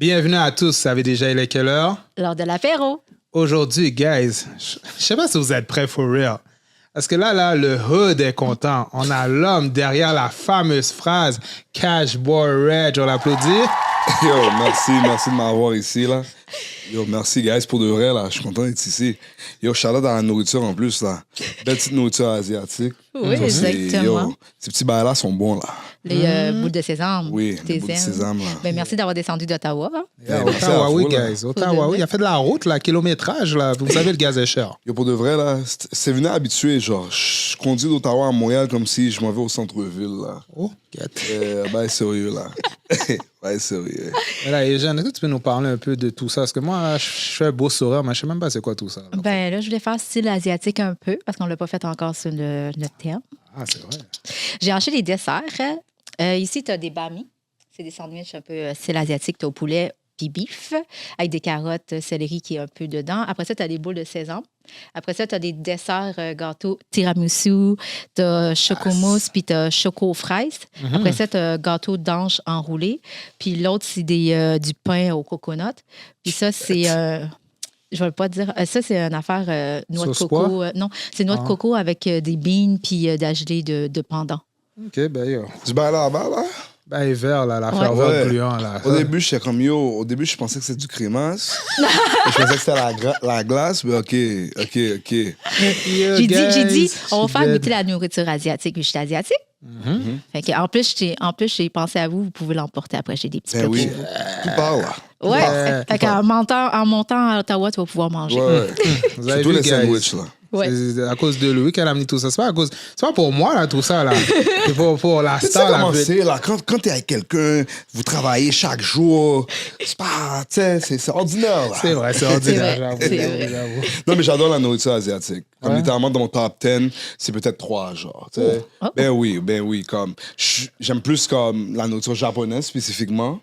Bienvenue à tous. Ça avait déjà il est quelle heure? Lors de l'apéro. Aujourd'hui, guys, je sais pas si vous êtes prêts for real. Parce que là, le hood est content. On a l'homme derrière la fameuse phrase Cash Boy Reg. On l'applaudit. Yo, merci de m'avoir ici, là. Yo, merci, guys, pour de vrai, là. Je suis content d'être ici. Yo, shout-out à la nourriture, en plus, là. Belle petite nourriture asiatique. Oui, exactement. Yo, ces petits bails-là sont bons, là. Les boules de sésame. Oui, les boules de sésame, là. Ben, merci d'avoir descendu d'Ottawa. Yeah, Ottawa, oui, guys. Ottawa, oui. Il a fait de la route, là, kilométrage, là. Vous savez, le gaz est cher. Yo, pour de vrai, là, c'est venu habitué, genre. Je conduis d'Ottawa à Montréal comme si je m'en vais au centre-ville, là. Oh, get. Ben, sérieux, là. Ben, sérieux. Mais là, Eugène, est-ce que tu peux nous parler un peu de tout ça? Parce que moi, je fais un beau sourire, mais je sais même pas c'est quoi tout ça. Là. Ben là, je voulais faire style asiatique un peu, parce qu'on ne l'a pas fait encore sur notre terme. Ah, c'est vrai. J'ai acheté des desserts. Ici, tu as des bami. C'est des sandwichs un peu style asiatique. Tu as au poulet puis beef, avec des carottes, céleri qui est un peu dedans. Après ça, tu as des boules de sésame. Après ça, tu as des desserts gâteaux tiramisu, tu as chocomousse, puis tu as choco aux fraises. Après ça, tu as gâteau d'ange enroulé. Puis l'autre, c'est du pain au coconut. Puis ça, c'est... je vais pas dire. Ça, c'est une affaire noix de coco. Non, c'est noix de coco avec des beans puis de la gelée de pandan. OK, ben yo. Tu bailles là-bas, là? Ben, vert, là, l'affaire vert gluant, là. Au début, j'étais comme yo. Au début, je pensais que c'était du crémasse. Je pensais que c'était la glace, mais OK. J'ai dit, on va faire goûter la nourriture asiatique. Je suis asiatique. Fait que, en plus, j'ai pensé à vous. Vous pouvez l'emporter après. J'ai des petits Ben oui, tout part, là. Ouais. Fait qu'en montant à Ottawa, tu vas pouvoir manger. Ouais. Vous avez Surtout vu, les guys? sandwichs, là. Ouais. C'est à cause de lui qu'elle a amené tout ça. C'est pas pour moi, là, tout ça, là. C'est pour la Tu sais star, comment là. c'est, là, quand t'es avec quelqu'un, vous travaillez chaque jour, c'est pas, tu sais, c'est ordinaire, là. C'est vrai, c'est ordinaire, C'est j'avoue. Non, mais j'adore la nourriture asiatique. Comme Ouais. littéralement, dans mon top 10, c'est peut-être 3, genre, tu sais. Oh. Ben oui, comme, j'aime plus comme la nourriture japonaise, spécifiquement.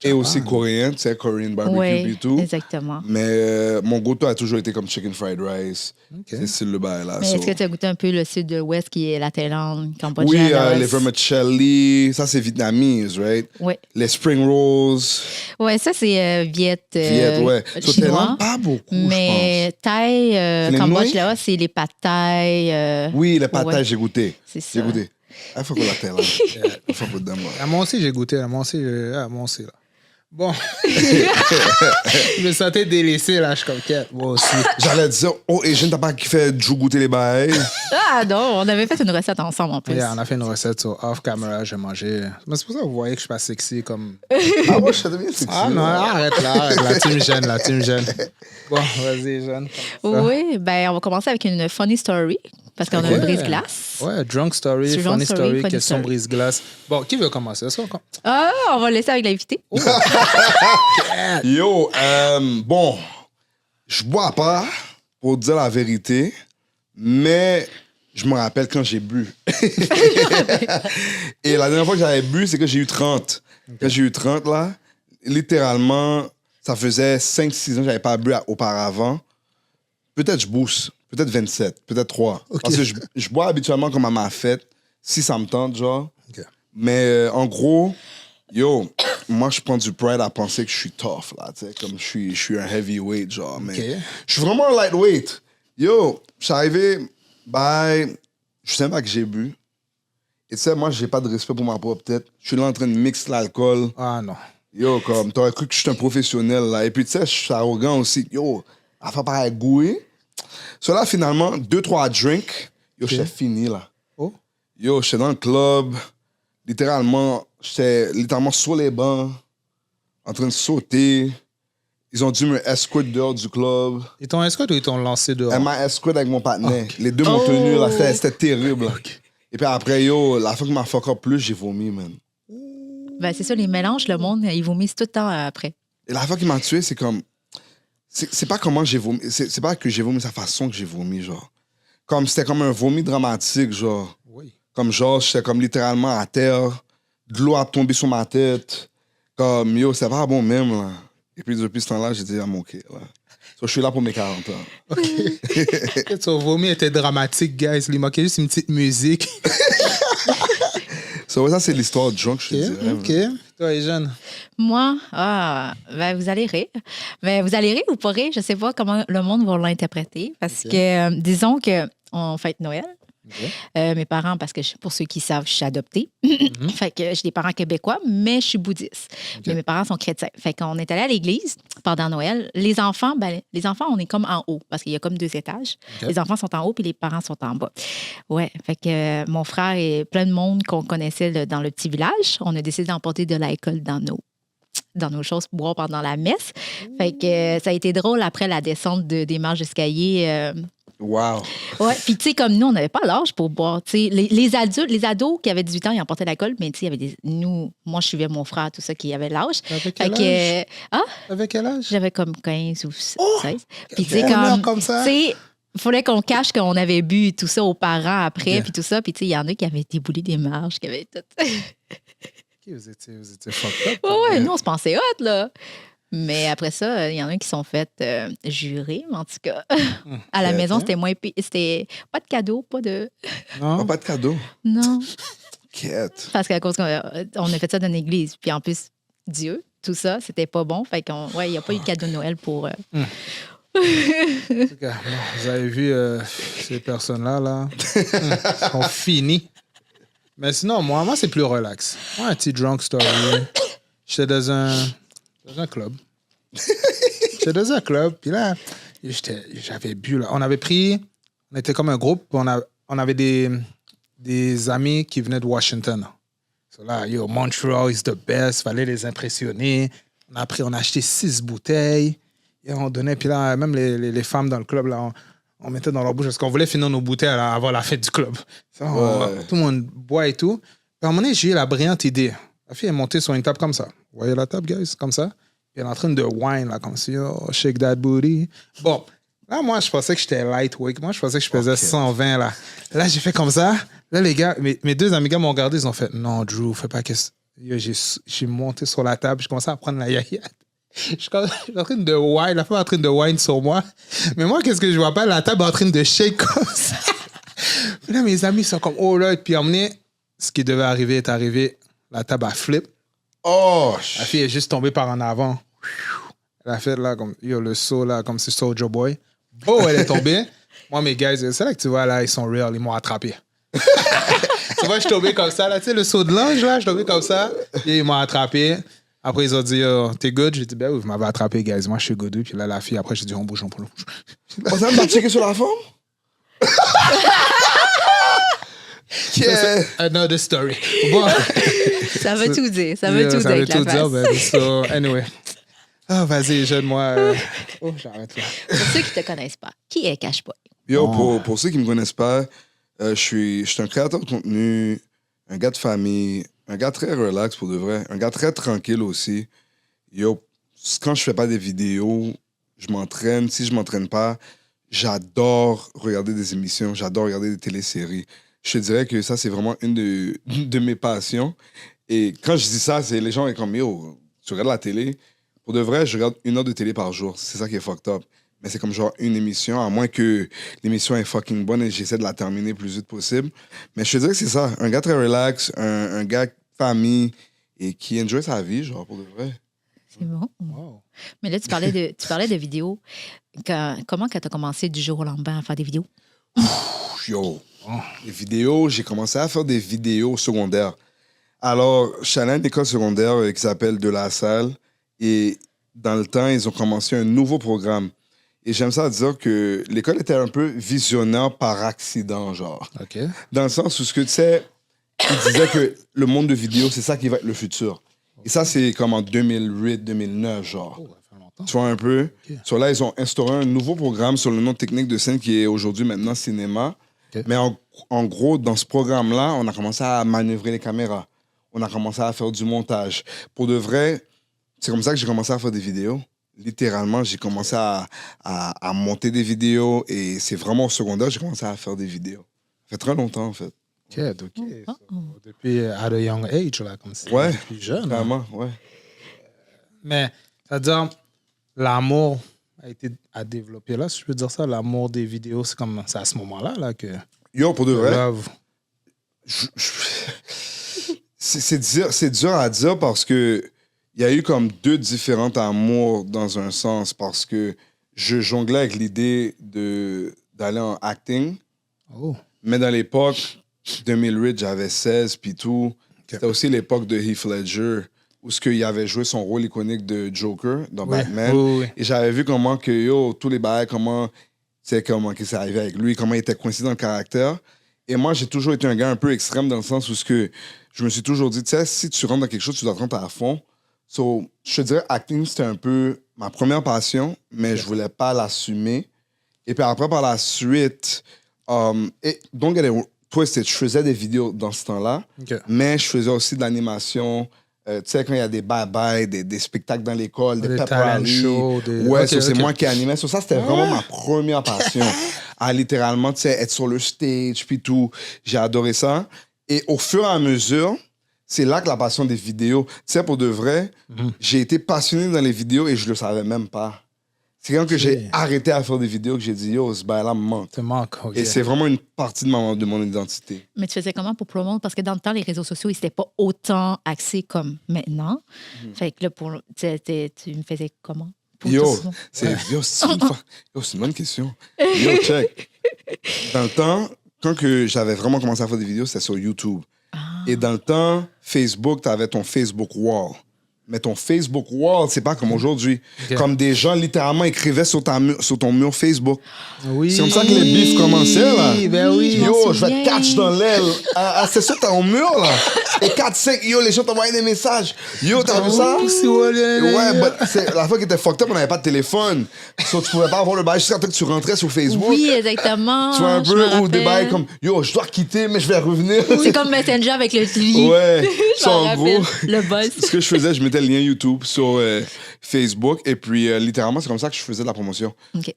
Et aussi coréenne, tu sais, Korean barbecue et Oui, tout. exactement. Mais mon go-to a toujours été comme chicken fried rice. Ok. C'est style le bail, là. Mais so. est-ce que tu as goûté un peu le sud-ouest qui est la Thaïlande, Cambodge, Oui, Laos? les vermicelli, ça c'est vietnamese, right? Oui. Les spring rolls, Ouais, ça, c'est Viet, ouais. Sur chinois. Thaïlande, pas beaucoup, Mais Thaï, Les Cambodge, nouilles? Laos, c'est les pad Thai. Oui, les pâtes, ouais. j'ai goûté. C'est ça. J'ai goûté. Il faut que la Thaïlande. Il faut que dedans, moi. Ah, moi aussi, j'ai goûté, là. Moi aussi, là. Bon. Je me sentais délaissé, là. Je suis comme, quête, moi aussi. J'allais dire, oh, et je ne t'ai pas fait Jou goûter les bails. Ah non, on avait fait une recette ensemble en plus. Yeah, on a fait une recette sur off-camera, j'ai mangé. Mais c'est pour ça que vous voyez que je suis pas sexy comme... Ah, moi, je suis bien sexy. Ah non, arrête là, tu me gênes, Bon, vas-y, jeune. Oui, ben on va commencer avec une funny story, parce qu'on a Ouais. une brise-glace. Ouais, drunk story, C'est funny story, funny question story. brise-glace. Bon, qui veut commencer? Ah, on va le laisser avec l'invité. Yo, bon, je bois pas, pour dire la vérité, mais je me rappelle quand j'ai bu. Et la dernière fois que j'avais bu, c'est que j'ai eu 30. Quand j'ai eu 30, là, littéralement, ça faisait 5-6 ans que j'avais pas bu auparavant. Peut-être je booste, peut-être 27, peut-être 3. Ok. Parce que je bois habituellement comme à ma fête, si ça me tente, genre. Ok. Mais en gros, yo, moi, je prends du pride à penser que je suis tough, là, tu sais, comme je suis un heavyweight, genre. Mais Ok. je suis vraiment un lightweight. Yo, je suis arrivé, je sais pas que j'ai bu. Et tu sais, moi, j'ai pas de respect pour ma propre tête. Je suis là en train de mixer l'alcool. Ah non. Yo, comme, t'aurais cru que je suis un professionnel, là. Et puis, tu sais, je suis arrogant aussi. Yo, à faire pareil gouer. So là, finalement, 2-3 drinks. Yo, j'étais fini, là. Oh. Yo, j'étais dans le club. J'étais littéralement sur les bancs, en train de sauter. Ils ont dû me escort dehors du club. Ils t'ont escort ou ils t'ont lancé dehors? Elle m'a escort avec mon partenaire. Ok. Les deux m'ont tenu, là. C'était terrible. Et puis après, yo, la fois que m'a fuck up plus, j'ai vomi, man. Ben, c'est ça, les mélanges, le monde, ils vomissent tout le temps après. Et la fois qu'il m'a tué, c'est comme... C'est pas comment j'ai vomi. C'est pas que j'ai vomi, c'est la façon que j'ai vomi, genre. Comme c'était comme un vomi dramatique, genre. Oui. Comme genre, j'étais comme littéralement à terre. De l'eau a tombé sur ma tête. Comme, yo, c'est pas bon même, là. Et puis depuis ce temps-là, j'ai dit, I'm OK, là. So, je suis là pour mes 40 ans. Son vomi était dramatique, guys. Il manquait juste une petite musique. Ça, c'est l'histoire de Drunk, je te dirais. OK. Toi, les jeunes. Moi, ben, vous allez rire. Mais vous allez rire ou pas rire, je sais pas comment le monde va l'interpréter. Parce OK. que, disons qu'on fête Noël. OK. Mes parents, parce que pour ceux qui savent, je suis adoptée. Mhm. Fait que j'ai des parents québécois, mais je suis bouddhiste. OK. Mais mes parents sont chrétiens. Fait qu'on est allé à l'église pendant Noël. Les enfants, on est comme en haut, parce qu'il y a comme 2 étages. OK. Les enfants sont en haut, puis les parents sont en bas. Ouais, fait que mon frère et plein de monde qu'on connaissait dans le petit village, on a décidé d'emporter de l'alcool dans nos choses pour boire pendant la messe. Fait que ça a été drôle après la descente des marches d'escalier. Wow. Ouais, puis tu sais, comme nous, on n'avait pas l'âge pour boire. Tu sais, les adultes, les ados qui avaient 18 ans, ils emportaient l'alcool, mais tu sais, il y avait moi, je suivais mon frère, tout ça, qui avait l'âge. Avec Fait quel âge? que, Avec quel âge? j'avais comme 15 ou 16. Puis tu sais, Comme ça? tu sais, il fallait qu'on cache qu'on avait bu tout ça aux parents après, Ok. puis tout ça. Puis tu sais, il y en a qui avaient déboulé des marches, qui avaient tout. OK, vous étiez fucked up. Ouais, nous, on se pensait hot, là. Mais après ça, il y en a qui sont fait jurer, mais en tout cas, à la Ok. maison, c'était moins c'était pas de cadeau, pas de. Non? Pas de cadeau. Non. Quête. Parce qu'à cause qu'on a fait ça dans l'église. Puis en plus, Dieu, tout ça, c'était pas bon. Fait qu'on, ouais, il n'y a pas eu de cadeau de Noël pour. En tout cas, bon, vous avez vu ces personnes-là, là, sont finies. Mais sinon, moi, c'est plus relax. Moi, un petit drunk story. J'étais dans un club. Puis là, j'avais bu, là. On était comme un groupe, puis on avait des amis qui venaient de Washington. So là, Montreal is the best, fallait les impressionner. On a acheté 6 bouteilles. Et on donnait, puis là, même les femmes dans le club, là, on mettait dans leur bouche parce qu'on voulait finir nos bouteilles là, avant la fête du club. Ça, tout le monde boit et tout. Puis à un moment donné, j'ai eu la brillante idée. La fille est montée sur une table comme ça. Vous voyez la table, guys? Comme ça. Puis elle est en train de whine, là, comme si, oh, shake that booty. Bon, là, moi, je pensais que j'étais lightweight. Moi, je pensais que je pesais 120, là. Là, j'ai fait comme ça. Là, les gars, mes 2 amis gars m'ont regardé, ils ont fait, non, Drew, fais pas que... J'ai monté sur la table, j'ai commencé à prendre la yaya. Je suis en train de whine, la femme est en train de whine sur moi. Mais moi, qu'est-ce que je vois pas? La table est en train de shake comme ça. Puis là, mes amis sont comme, oh là, puis emmené, ce qui devait arriver est arrivé. La table a flip. Oh! La fille est juste tombée par en avant. Elle a fait là, comme, le saut là, comme si Soulja Boy. Oh, elle est tombée. Moi, mes gars, c'est là que tu vois, là, ils sont real, ils m'ont attrapé. Tu vois, je suis tombé comme ça, là, tu sais, le saut de l'ange, là, je suis tombé comme ça. Et ils m'ont attrapé. Après, ils ont dit, t'es good? J'ai dit, ben oui, vous m'avez attrapé, guys. Moi, je suis good. Puis là, la fille, après, j'ai dit, on bouge. On s'est même checké sur la forme? Yeah. Another story. Bon. Ça veut tout dire. Ça veut tout dire Ça veut avec la tout dire, face. ben, so, anyway. Ah, vas-y, jeune-moi. Oh, j'arrête là. Pour ceux qui ne te connaissent pas, qui est Cash Boy? Yo, pour ceux qui ne me connaissent pas, je suis un créateur de contenu, un gars de famille, un gars très relax pour de vrai, un gars très tranquille aussi. Yo, quand je fais pas des vidéos, je m'entraîne. Si je m'entraîne pas, j'adore regarder des émissions, j'adore regarder des téléséries. Je te dirais que ça, c'est vraiment une de mes passions. Et quand je dis ça, c'est les gens sont comme, yo, tu regardes la télé. Pour de vrai, je regarde 1 heure de télé par jour. C'est ça qui est fucked up. Mais c'est comme genre une émission, à moins que l'émission est fucking bonne et j'essaie de la terminer le plus vite possible. Mais je te dirais que c'est ça. Un gars très relax, un gars famille et qui enjoy sa vie, genre, pour de vrai. C'est bon. Wow. Mais là, tu parlais de vidéos. Comment tu as commencé du jour au lendemain à faire des vidéos? Yo, les vidéos, j'ai commencé à faire des vidéos secondaires. Alors, je suis allé à une école secondaire qui s'appelle De La Salle. Et dans le temps, ils ont commencé un nouveau programme. Et j'aime ça dire que l'école était un peu visionnaire par accident, genre. OK. Dans le sens où, ce que tu sais, ils disaient que le monde de vidéo, c'est ça qui va être le futur. Et ça, c'est comme en 2008, 2009, genre. Oh, ça fait longtemps. Tu vois un peu? Ok. Sur là, ils ont instauré un nouveau programme sur le nom technique de scène qui est aujourd'hui maintenant cinéma. Ok. Mais en gros, dans ce programme-là, on a commencé à manœuvrer les caméras. On a commencé à faire du montage. Pour de vrai, c'est comme ça que j'ai commencé à faire des vidéos. Littéralement, j'ai commencé à monter des vidéos et c'est vraiment au secondaire que j'ai commencé à faire des vidéos. Ça fait très longtemps, en fait. OK. So, depuis at a young age, là, comme si Ouais, depuis jeune. Là. Vraiment, ouais. Mais, c'est-à-dire, l'amour a été à développer là, si je peux dire ça. L'amour des vidéos, c'est à ce moment-là là, que Yo, pour de vrai, love. C'est dur à dire parce que il y a eu comme deux différents amours dans un sens parce que je jonglais avec l'idée d'aller en acting. Oh. Mais dans l'époque 2008, j'avais 16 puis tout. C'était aussi l'époque de Heath Ledger où il avait joué son rôle iconique de Joker dans Batman. Oui. Et j'avais vu comment que tous les bails, comment c'est arrivé avec lui, comment il était coincé dans le caractère. Et moi, j'ai toujours été un gars un peu extrême dans le sens où je me suis toujours dit, tu sais, si tu rentres dans quelque chose, tu dois te rentrer à fond. So, je te dirais, acting, c'était un peu ma première passion, mais je voulais pas l'assumer. Et puis après, par la suite, donc, je faisais des vidéos dans ce temps-là, mais je faisais aussi de l'animation. Tu sais, quand il y a des bye-bye, des spectacles dans l'école, des pep rallies. Ouais, c'est moi qui animais. Ça, c'était vraiment ma première passion. À littéralement, tu sais, être sur le stage, puis tout. J'ai adoré ça. Et au fur et à mesure, c'est là que la passion des vidéos, tu sais, pour de vrai, j'ai été passionné dans les vidéos et je le savais même pas. C'est quand que j'ai arrêté à faire des vidéos que j'ai dit, yo, ce bail-là me manque. Ça manque, OK. Et c'est vraiment une partie de mon identité. Mais tu faisais comment pour promouvoir? Parce que dans le temps, les réseaux sociaux, ils n'étaient pas autant axés comme maintenant. Fait que là, tu me faisais comment? Yo, c'est une bonne question. Yo, check. Dans le temps, quand que j'avais vraiment commencé à faire des vidéos, c'était sur YouTube. Et dans le temps, Facebook, tu avais ton Facebook Wall. Mais ton Facebook Wall, c'est pas comme aujourd'hui. Comme des gens, littéralement, écrivaient sur ton mur Facebook. Oui. C'est comme ça que les bifs commençaient, là. Ben oui. Yo, je vais te catch dans l'aile. C'est sur ton mur, là. Et 4-5, yo, les gens t'envoyaient des messages. Yo, t'as vu ça? Ouais, c'est la fois qui était fucked up, on n'avait pas de téléphone. So, tu pouvais pas avoir le bail jusqu'à temps que tu rentrais sur Facebook. Oui, exactement. Tu vois un peu, ou des bails comme, yo, je dois quitter, mais je vais revenir. C'est comme Messenger avec le lit. Ouais. En gros, le buzz. ce que je faisais, je mettais le lien YouTube sur Facebook et puis littéralement, c'est comme ça que je faisais de la promotion.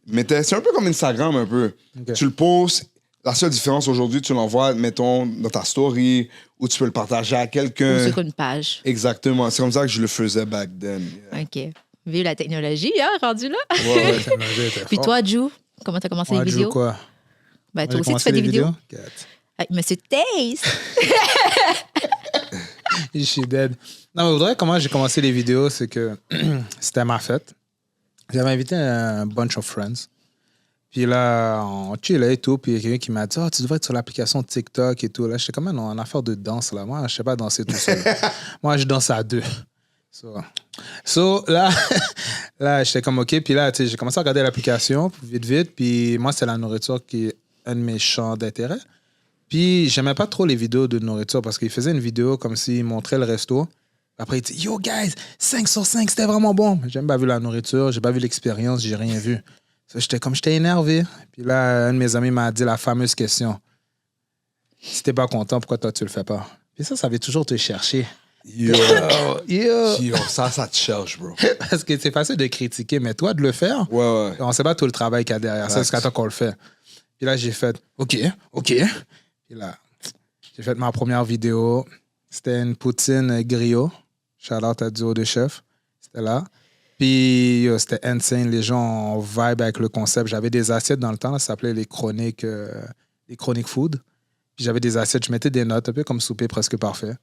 Mais c'est un peu comme Instagram, un peu. Tu le postes. La seule différence aujourd'hui, tu l'envoies, mettons, dans ta story ou tu peux le partager à quelqu'un. Ou sur une page. Exactement. C'est comme ça que je le faisais back then. Yeah. OK. Vu la technologie, hein, rendu là. Ouais. Puis toi, Jou, comment t'as commencé les vidéos? Jou, quoi? Ben, toi aussi, tu fais des vidéos? Avec Monsieur Taste. Je suis dead. Non, mais vous voudrez comment j'ai commencé les vidéos, c'est que c'était ma fête. J'avais invité un bunch of friends. Puis là, on chillait et tout. Puis il y a quelqu'un qui m'a dit, tu devrais être sur l'application TikTok et tout. Là, j'étais comme, non, en affaire de danse, là. Moi, je sais pas danser tout seul. Moi, je danse à deux. So là, j'étais comme, OK. Puis là, tu sais, j'ai commencé à regarder l'application, vite. Puis moi, c'est la nourriture qui est un de mes champs d'intérêt. Puis j'aimais pas trop les vidéos de nourriture parce qu'il faisait une vidéo comme s'il montrait le resto. Après, il dit, yo, guys, 5 sur 5, c'était vraiment bon. J'ai même pas vu la nourriture, j'ai pas vu l'expérience, j'ai rien vu. So, j'étais énervé. Puis là, un de mes amis m'a dit la fameuse question. Si t'es pas content, pourquoi toi, tu le fais pas? Puis ça avait toujours te chercher. Yo, ça te cherche, bro. Parce que c'est facile de critiquer, mais toi, de le faire, ouais. On sait pas tout le travail qu'il y a derrière ça, c'est jusqu'à temps qu'on le fait. Puis là, j'ai fait, OK. Puis là, j'ai fait ma première vidéo. C'était une poutine griot. Shout-out à Duo de Chef. C'était là. Puis c'était insane. Les gens vibe avec le concept. J'avais des assiettes dans le temps. Ça s'appelait les chroniques food. Puis j'avais des assiettes. Je mettais des notes, un peu comme souper presque parfait.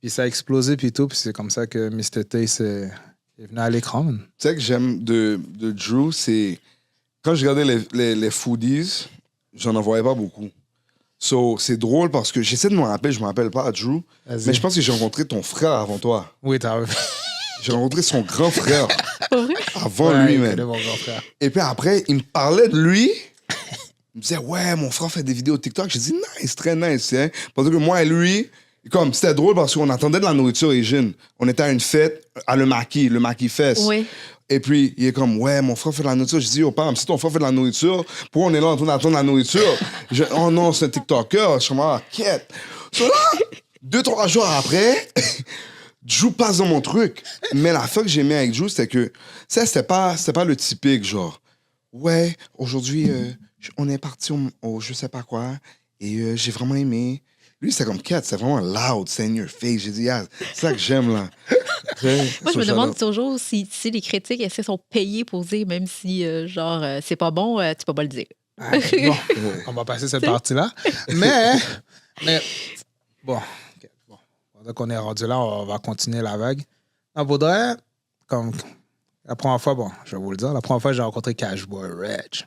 Puis ça a explosé, puis tout. Puis c'est comme ça que Mr. Taste est venu à l'écran. Tu sais que j'aime de Drew, c'est... Quand je regardais les foodies, j'en envoyais pas beaucoup. So, c'est drôle parce que j'essaie de me rappeler, je me rappelle pas, Drew. Vas-y. Mais je pense que j'ai rencontré ton frère avant toi. Oui, t'as... J'ai rencontré son grand frère avant lui, man. Mon grand frère. Et puis après, il me parlait de lui. Il me disait, ouais, mon frère fait des vidéos TikTok. J'ai dit, nice, très nice. Hein? Parce que moi et lui, comme c'était drôle parce qu'on attendait de la nourriture hygiène. On était à une fête à le Maquis Fest. Oui. Et puis, il est comme, ouais, mon frère fait de la nourriture. Je dis, oh, Pam, si ton frère fait de la nourriture, pourquoi on est là en train d'attendre la nourriture? Oh non, c'est un TikToker. Je suis comme, ah, quête. So là, 2-3 jours après, Drew passe dans mon truc. Mais la fois que j'ai mis avec Drew, c'était que, ça, c'était pas le typique, genre, ouais, aujourd'hui, on est parti au je sais pas quoi, et j'ai vraiment aimé. Lui, c'était comme Kat, c'est vraiment loud, c'est in your face. J'ai dit, ah, c'est ça que j'aime, là. Moi, je me demande toujours si les critiques, est-ce qu'ils sont payés pour dire, même si, c'est pas bon, tu peux pas le dire. Ah, bon, on va passer cette partie-là. Mais bon, Donc, on est rendu là, on va continuer la vague. Non, pour de vrai, comme la première fois, bon, je vais vous le dire, la première fois, j'ai rencontré Cashboy Reg.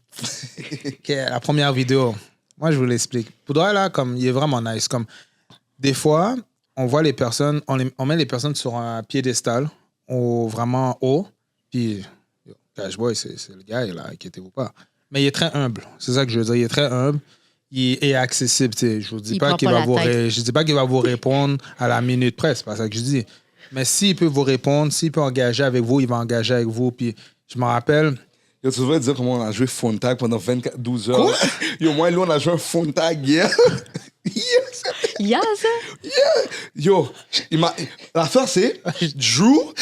OK, la première vidéo, moi, je vous l'explique. Pour de vrai, là, comme, il est vraiment nice. Comme, des fois, on voit les personnes, on met les personnes sur un piédestal, vraiment haut, puis Cashboy, c'est le gars, là, inquiétez-vous pas. Mais il est très humble. C'est ça que je veux dire. Il est très humble. Il est accessible. Tu sais. Je ne dis pas qu'il va vous répondre à la minute près. C'est pas ça que je dis. Mais s'il peut vous répondre, s'il peut engager avec vous, il va engager avec vous. Puis je me rappelle. Yo, tu devrais dire comment on a joué phone tag pendant 12 heures. Quoi? Yo, moi et lui, on a joué un phone tag hier. Yeah, ça? Yo, l'affaire, c'est Drew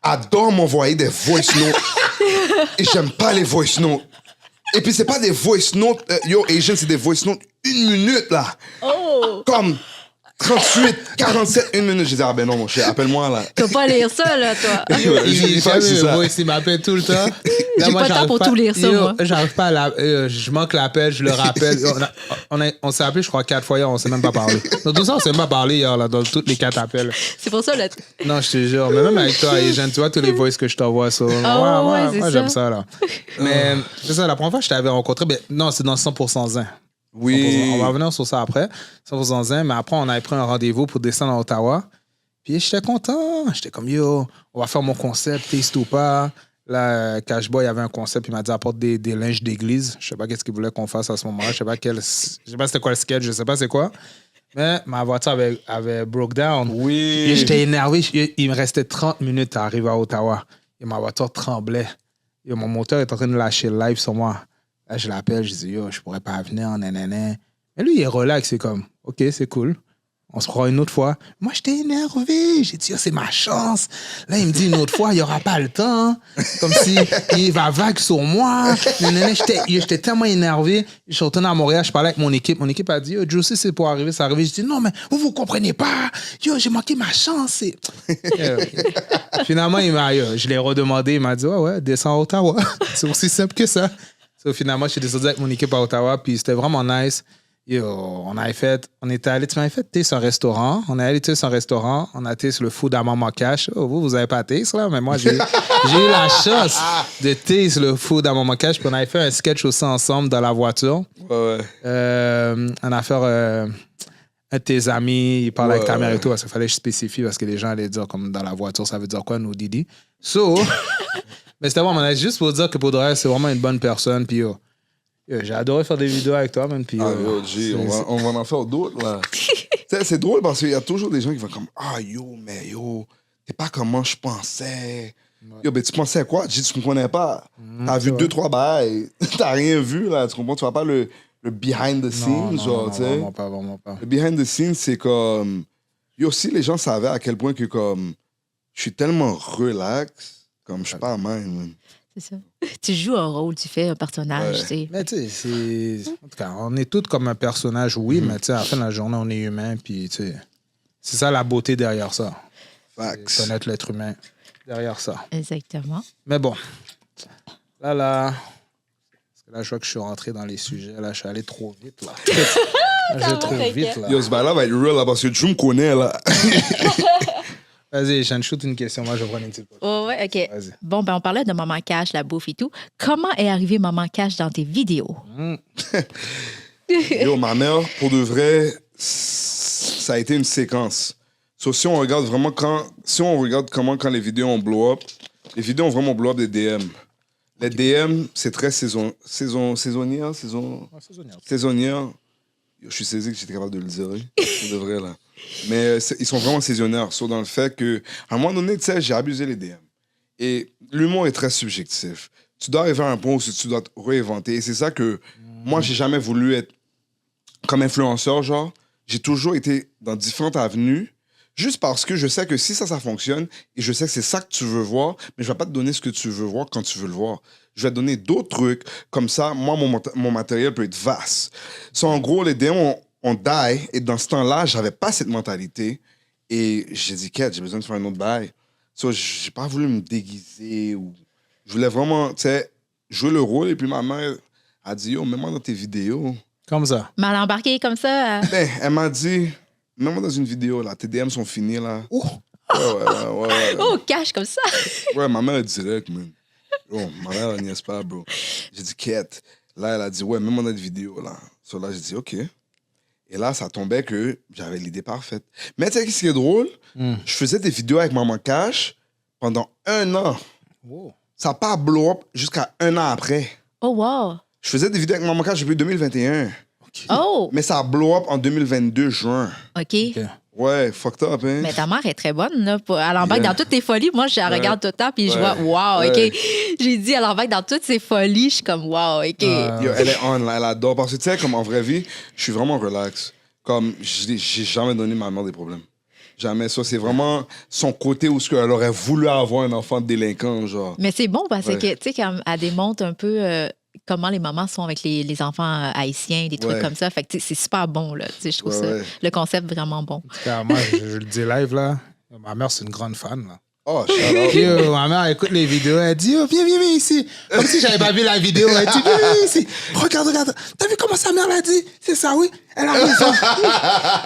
adore m'envoyer des voice notes. Et j'aime pas les voice notes. Et puis, c'est pas des voice notes. Yo, Asian, c'est des voice notes 1 minute, là. Oh! Comme 38, 47, 1 minute. J'ai dit, ah ben non, mon cher, appelle-moi, là. Tu vas pas lire ça, là, toi. Il m'appelle tout le temps. J'ai pas le temps pour tout lire ça, moi. J'arrive pas à je manque l'appel, je le rappelle. On s'est appelé, je crois, 4 fois hier, on s'est même pas parlé. Dans tout ça, on s'est même pas parlé hier, là, dans tous les 4 appels. C'est pour ça, là. Non, je te jure. Mais même avec toi, Asian, tu vois tous les voices que je t'envoie. Moi, j'aime ça, là. Mais c'est ça, la première fois que je t'avais rencontré, non, c'est dans 100% Zen. Oui. 100%. On va revenir sur ça après. 100% Zen. Mais après, on avait pris un rendez-vous pour descendre à Ottawa. Puis j'étais content. J'étais comme, yo, on va faire mon concept, taste ou pas. Là, Cashboy avait un concept. Il m'a dit, apporte des linges d'église. Je sais pas qu'est-ce qu'il voulait qu'on fasse à ce moment-là. Je sais pas c'était quoi le sketch. Je sais pas c'est quoi. Mais ma voiture avait broke down. Oui. Et j'étais énervé. Il me restait 30 minutes à arriver à Ottawa. Et ma voiture tremblait. Et mon moteur est en train de lâcher le live sur moi. Là, je l'appelle, je dis, yo, je pourrais pas venir, nanana. Mais lui, il est relax, c'est comme, OK, c'est cool. On se fera une autre fois. Moi, j'étais énervé. J'ai dit, yo, c'est ma chance. Là, il me dit une autre fois, il n'y aura pas le temps. Comme si il va vague sur moi. Nanana, j'étais tellement énervé. Je suis retourné à Montréal, je parlais avec mon équipe. Mon équipe a dit, yo, Juicy, c'est pour arriver, ça arrive. Je dis, non, mais vous comprenez pas. Yo, j'ai manqué ma chance. Finalement, je l'ai redemandé. Il m'a dit, ouais, descends à Ottawa. C'est aussi simple que ça. Finalement, je suis descendu avec mon équipe à Ottawa, puis c'était vraiment nice. Yo, on était allé, tu m'avais fait taste un restaurant. On est allé taste un restaurant. On a taste le food à Maman Cash. Oh, vous avez pas taste, là, mais moi, j'ai eu la chance de taste le food à Maman Cash. Puis on avait fait un sketch aussi ensemble dans la voiture. Ouais. On a fait un de tes amis, il parle avec ta mère et tout, parce qu'il fallait que je spécifie, parce que les gens allaient dire, comme dans la voiture, ça veut dire quoi, nous, Didi? Mais c'était vraiment nice. Juste pour dire que Poudre, c'est vraiment une bonne personne. Puis j'ai adoré faire des vidéos avec toi, man. Puis, on va en faire d'autres, là. C'est drôle parce qu'il y a toujours des gens qui vont comme, mais t'es pas comment je pensais. Ouais. Yo, ben tu pensais à quoi? Je dis, tu me connais pas. T'as vu 2-3 bails. T'as rien vu, là. Tu comprends? Tu vois pas le behind the scenes, genre, tu sais. Vraiment pas. Le behind the scenes, c'est comme... Yo, si les gens savaient à quel point que, comme, je suis tellement relax. Comme je suis pas même. C'est ça. Tu joues un rôle, tu fais un personnage, tu sais. Mais tu sais, en tout cas, on est tous comme un personnage, oui, mais tu sais, à la fin de la journée, on est humain, puis tu sais, c'est ça la beauté derrière ça. Facts. Connaître l'être humain derrière ça. Exactement. Mais bon, là, parce que là, je vois que je suis rentré dans les sujets, là, je suis allé trop vite, là. Je vais trop vite, là. Yo, ce bail-là va être real, là, parce que tu me connais, là. Vas-y, je shoot une question. Moi, je vais prendre une petite pause. Oh, ouais, OK. Vas-y. Bon, ben, on parlait de Maman Cash, la bouffe et tout. Comment est arrivé Maman Cash dans tes vidéos? Yo, ma mère, pour de vrai, ça a été une séquence. Si on regarde vraiment comment quand les vidéos ont blow up, les vidéos ont vraiment blow up des DM. Les DM, c'est très saisonnière. Saisonnière. Je suis saisi que j'étais capable de le dire. Pour de vrai, là. Mais ils sont vraiment saisonnières. Dans le fait que, à un moment donné, tu sais, j'ai abusé les DM. Et l'humour est très subjectif. Tu dois arriver à un point où tu dois te réinventer. Et c'est ça que moi, j'ai jamais voulu être comme influenceur, genre. J'ai toujours été dans différentes avenues, juste parce que je sais que si ça fonctionne, et je sais que c'est ça que tu veux voir, mais je vais pas te donner ce que tu veux voir quand tu veux le voir. Je vais te donner d'autres trucs. Comme ça, moi, mon matériel peut être vaste. En gros, les DM on die, et dans ce temps-là, j'avais pas cette mentalité. Et j'ai dit, Kate, j'ai besoin de faire un autre bail. J'ai pas voulu me déguiser. Je voulais vraiment, tu sais, jouer le rôle. Et puis ma mère a dit, yo, mets-moi dans tes vidéos. Comme ça. Mal embarqué comme ça? Ben, elle m'a dit, même dans une vidéo, là, tes DM sont finis, là. Ouh. Ouais. Oh, cash comme ça. Ouais, ma mère, elle dit direct, man. Bon, ma mère, elle niaise pas, bro. J'ai dit, quête. Là, elle a dit, ouais, même dans notre vidéo, là. So là, j'ai dit, OK. Et là, ça tombait que j'avais l'idée parfaite. Mais tu sais, ce qui est drôle? Je faisais des vidéos avec Maman Cash pendant 1 an. Wow. Ça n'a pas blow up jusqu'à 1 an après. Oh, wow. Je faisais des vidéos avec Maman Cash depuis 2021. OK. Oh, Mais ça a blow up en 2022, juin. OK. OK. Ouais, fucked up, hein? Mais ta mère est très bonne, là. Elle embarque dans toutes tes folies. Moi, je la regarde tout le temps, puis je vois, wow, OK. Ouais. J'ai dit, elle embarque dans toutes ses folies. Je suis comme, wow, OK. Yo, elle est on, là, elle adore. Parce que, tu sais, comme en vraie vie, je suis vraiment relax. Comme, j'ai jamais donné ma mère des problèmes. Jamais. Ça, c'est vraiment son côté où elle aurait voulu avoir un enfant délinquant, genre. Mais c'est bon parce Ouais. que, tu sais, elle démontre un peu comment les mamans sont avec les enfants haïtiens, des trucs Ouais. comme ça. Fait que, tu sais, c'est super bon, là. Tu sais, je trouve Ouais. le concept vraiment bon. En tout cas, moi, je le dis live, là. Ma mère, c'est une grande fan, là. Oh, shout out. Yo, ma mère écoute les vidéos, elle dit, oh, viens ici. Comme si j'avais pas vu la vidéo. Elle dit, viens ici. Regarde. T'as vu comment sa mère l'a dit? C'est ça, oui. Elle a raison.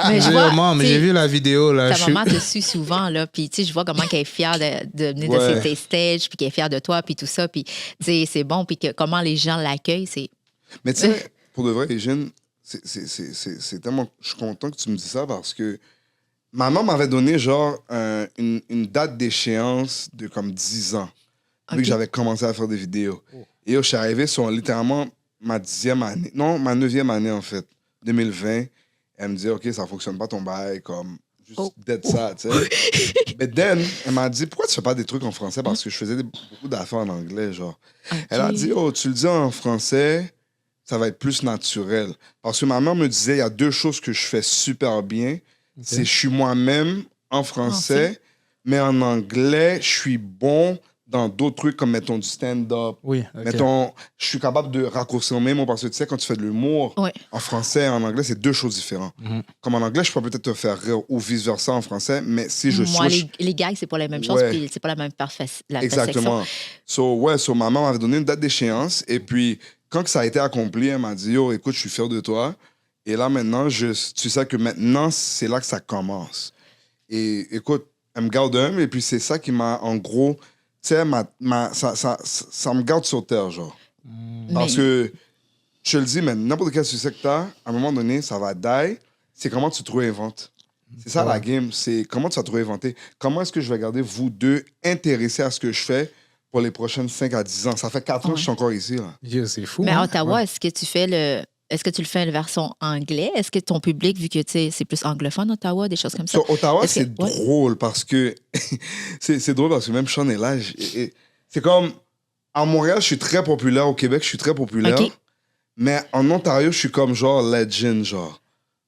Mais J'ai dit, oh, maman, j'ai vu la vidéo, là. Ta maman te suit souvent, là, puis tu sais, je vois comment qu'elle est fière de venir de tes stages, puis qu'elle est fière de toi, puis tout ça, puis tu sais, c'est bon, puis comment les gens l'accueillent, c'est... Mais tu sais, pour de vrai, Eugène, c'est tellement... Je suis content que tu me dis ça parce que maman m'avait donné, genre, une date d'échéance de comme 10 ans. Vu Ok. que j'avais commencé à faire des vidéos. Et yo, je suis arrivé sur littéralement ma 10e année. Non, ma 9e année, en fait. 2020. Elle me dit, OK, ça fonctionne pas ton bail, comme... Juste d'être ça, tu sais. Mais then, elle m'a dit, pourquoi tu fais pas des trucs en français? Parce que je faisais beaucoup d'affaires en anglais, genre. Elle a dit, oh, tu le dis en français, ça va être plus naturel. Parce que ma mère me disait, il y a 2 choses que je fais super bien. C'est je suis moi-même en français, mais en anglais, je suis bon dans d'autres trucs comme, mettons, du stand-up. Oui, OK. Mettons, je suis capable de raccourcir mes mots parce que tu sais, quand tu fais de l'humour, Ouais. en français et en anglais, c'est 2 choses différentes. Comme en anglais, je peux peut-être te faire rire ou vice-versa en français, mais si je Moi, switch... les gags, c'est pas la même chose, Ouais. puis c'est pas la même la Exactement. So, ma maman m'avait donné une date d'échéance. Et puis, quand que ça a été accompli, elle m'a dit, yo, écoute, je suis fier de toi. Et là, maintenant, tu sais que maintenant, c'est là que ça commence. Et écoute, elle me garde humble. Et puis, c'est ça qui m'a, en gros, tu sais, ça me garde sur terre, genre. Parce que, je te le dis, mais n'importe quel succès que tu as, à un moment donné, ça va die. C'est comment tu te réinventes. C'est ça la game, c'est comment tu vas te réinventer. Comment est-ce que je vais garder vous deux intéressés à ce que je fais pour les prochaines 5 à 10 ans? Ça fait 4 ans que je suis encore ici, là. Yo, c'est fou. Mais à hein? Ottawa, Ouais. est-ce que tu le fais en version anglais? Est-ce que ton public, vu que tu sais, c'est plus anglophone, Ottawa, des choses comme ça? Sur Ottawa, Est-ce que- c'est ouais. drôle parce que... c'est drôle parce que même Sean est là. C'est comme... À Montréal, je suis très populaire. Au Québec, je suis très populaire. OK. Mais en Ontario, je suis comme genre legend, genre.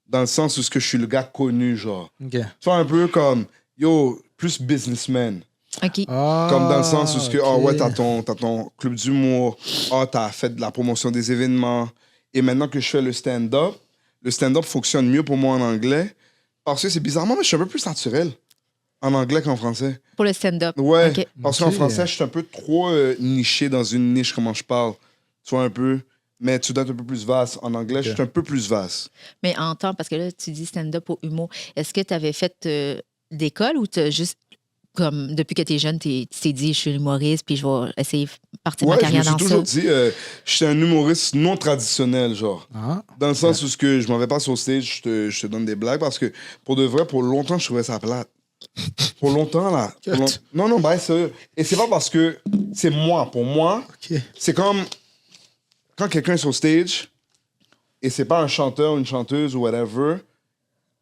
Dans le sens où je suis le gars connu, genre. OK. Tu vois, un peu comme... Yo, plus businessman. OK. Comme dans le sens où OK. ouais, t'as ton club d'humour, t'as fait de la promotion des événements. Et maintenant que je fais le stand-up fonctionne mieux pour moi en anglais parce que c'est bizarrement, mais je suis un peu plus naturel en anglais qu'en français. Pour le stand-up. Ouais, OK. parce qu'en Ok. français, je suis un peu trop niché dans une niche, comment je parle. Tu vois, un peu. Mais tu dois être un peu plus vaste. En anglais, je suis un peu plus vaste. Mais en temps, parce que là, tu dis stand-up au humour, est-ce que tu avais fait d'école ou tu as juste, comme depuis que tu es jeune, tu t'es dit, je suis humoriste, puis je vais essayer de partir de Ouais, ma je me carrière suis dans ça? toujours dit, je suis un humoriste non traditionnel, genre. Ah. Dans le sens où je m'en vais pas sur stage, je te donne des blagues parce que pour de vrai, pour longtemps, je trouvais ça plate. Pour longtemps, là. Non, bah, sérieux. Et c'est pas parce que c'est moi. Pour moi, OK. c'est comme quand quelqu'un est sur stage et c'est pas un chanteur, une chanteuse ou whatever,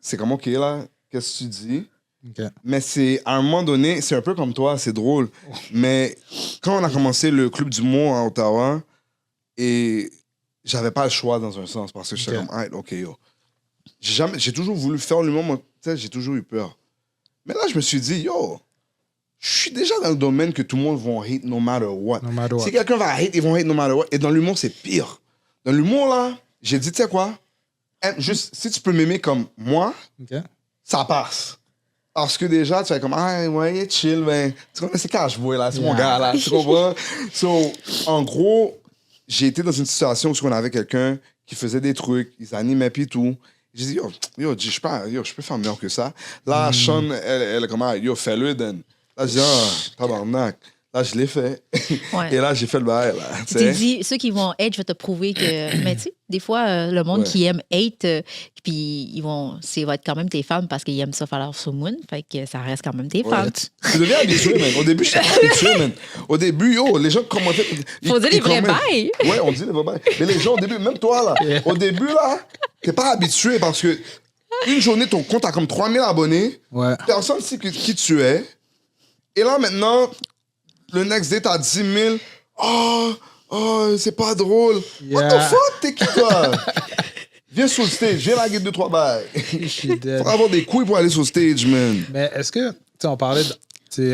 c'est comme, OK, là, qu'est-ce que tu dis? OK. Mais c'est, à un moment donné, c'est un peu comme toi, c'est drôle. Mais quand on a commencé le club d'humour à Ottawa, et j'avais pas le choix dans un sens, parce que j'étais Ok. comme, ah, OK, yo. J'ai toujours voulu faire l'humour, moi, tu sais, j'ai toujours eu peur. Mais là, je me suis dit, yo, je suis déjà dans le domaine que tout le monde va hate no matter what. No matter what. Si quelqu'un va hate, ils vont hate no matter what. Et dans l'humour, c'est pire. Dans l'humour, là, j'ai dit, tu sais quoi? Juste, si tu peux m'aimer comme moi, OK. ça passe. Parce que déjà, tu fais comme, ah, ouais, il est chill, ben, tu connais, c'est cash-boy, là, c'est mon gars, là, tu comprends? So, en gros, j'ai été dans une situation où on avait quelqu'un qui faisait des trucs, ils animaient puis tout. J'ai dit, je peux faire meilleur que ça. Là, Sean, elle est comme, yo, fais-le, Dan. Là, je dis, tabarnak. Là, je l'ai fait. Ouais. Et là, j'ai fait le bail, là. Tu t'es dit, ceux qui vont hate, je vais te prouver que. Mais tu sais, des fois, le monde qui aime hate, puis ça va être quand même tes fans parce qu'ils aiment ça faire leur sous-moon. Fait que ça reste quand même tes fans. Tu deviens habitué, man. Au début, je n'étais pas habitué, man. Au début, les gens commentaient. Faut dire les vrais bails. Ouais, on dit les vrais bails. Mais les gens, au début, même toi, là, au début, là, t'es pas habitué parce que une journée, ton compte a comme 3000 abonnés. Ouais. Personne ne sait qui tu es. Et là, maintenant, le next day, t'as 10 000. Oh, c'est pas drôle. Yeah. What the fuck, t'es qui, toi? Viens sur le stage, viens laguer 2-3 bails. Faut avoir des couilles pour aller sur le stage, man. Mais est-ce que, tu sais, on parlait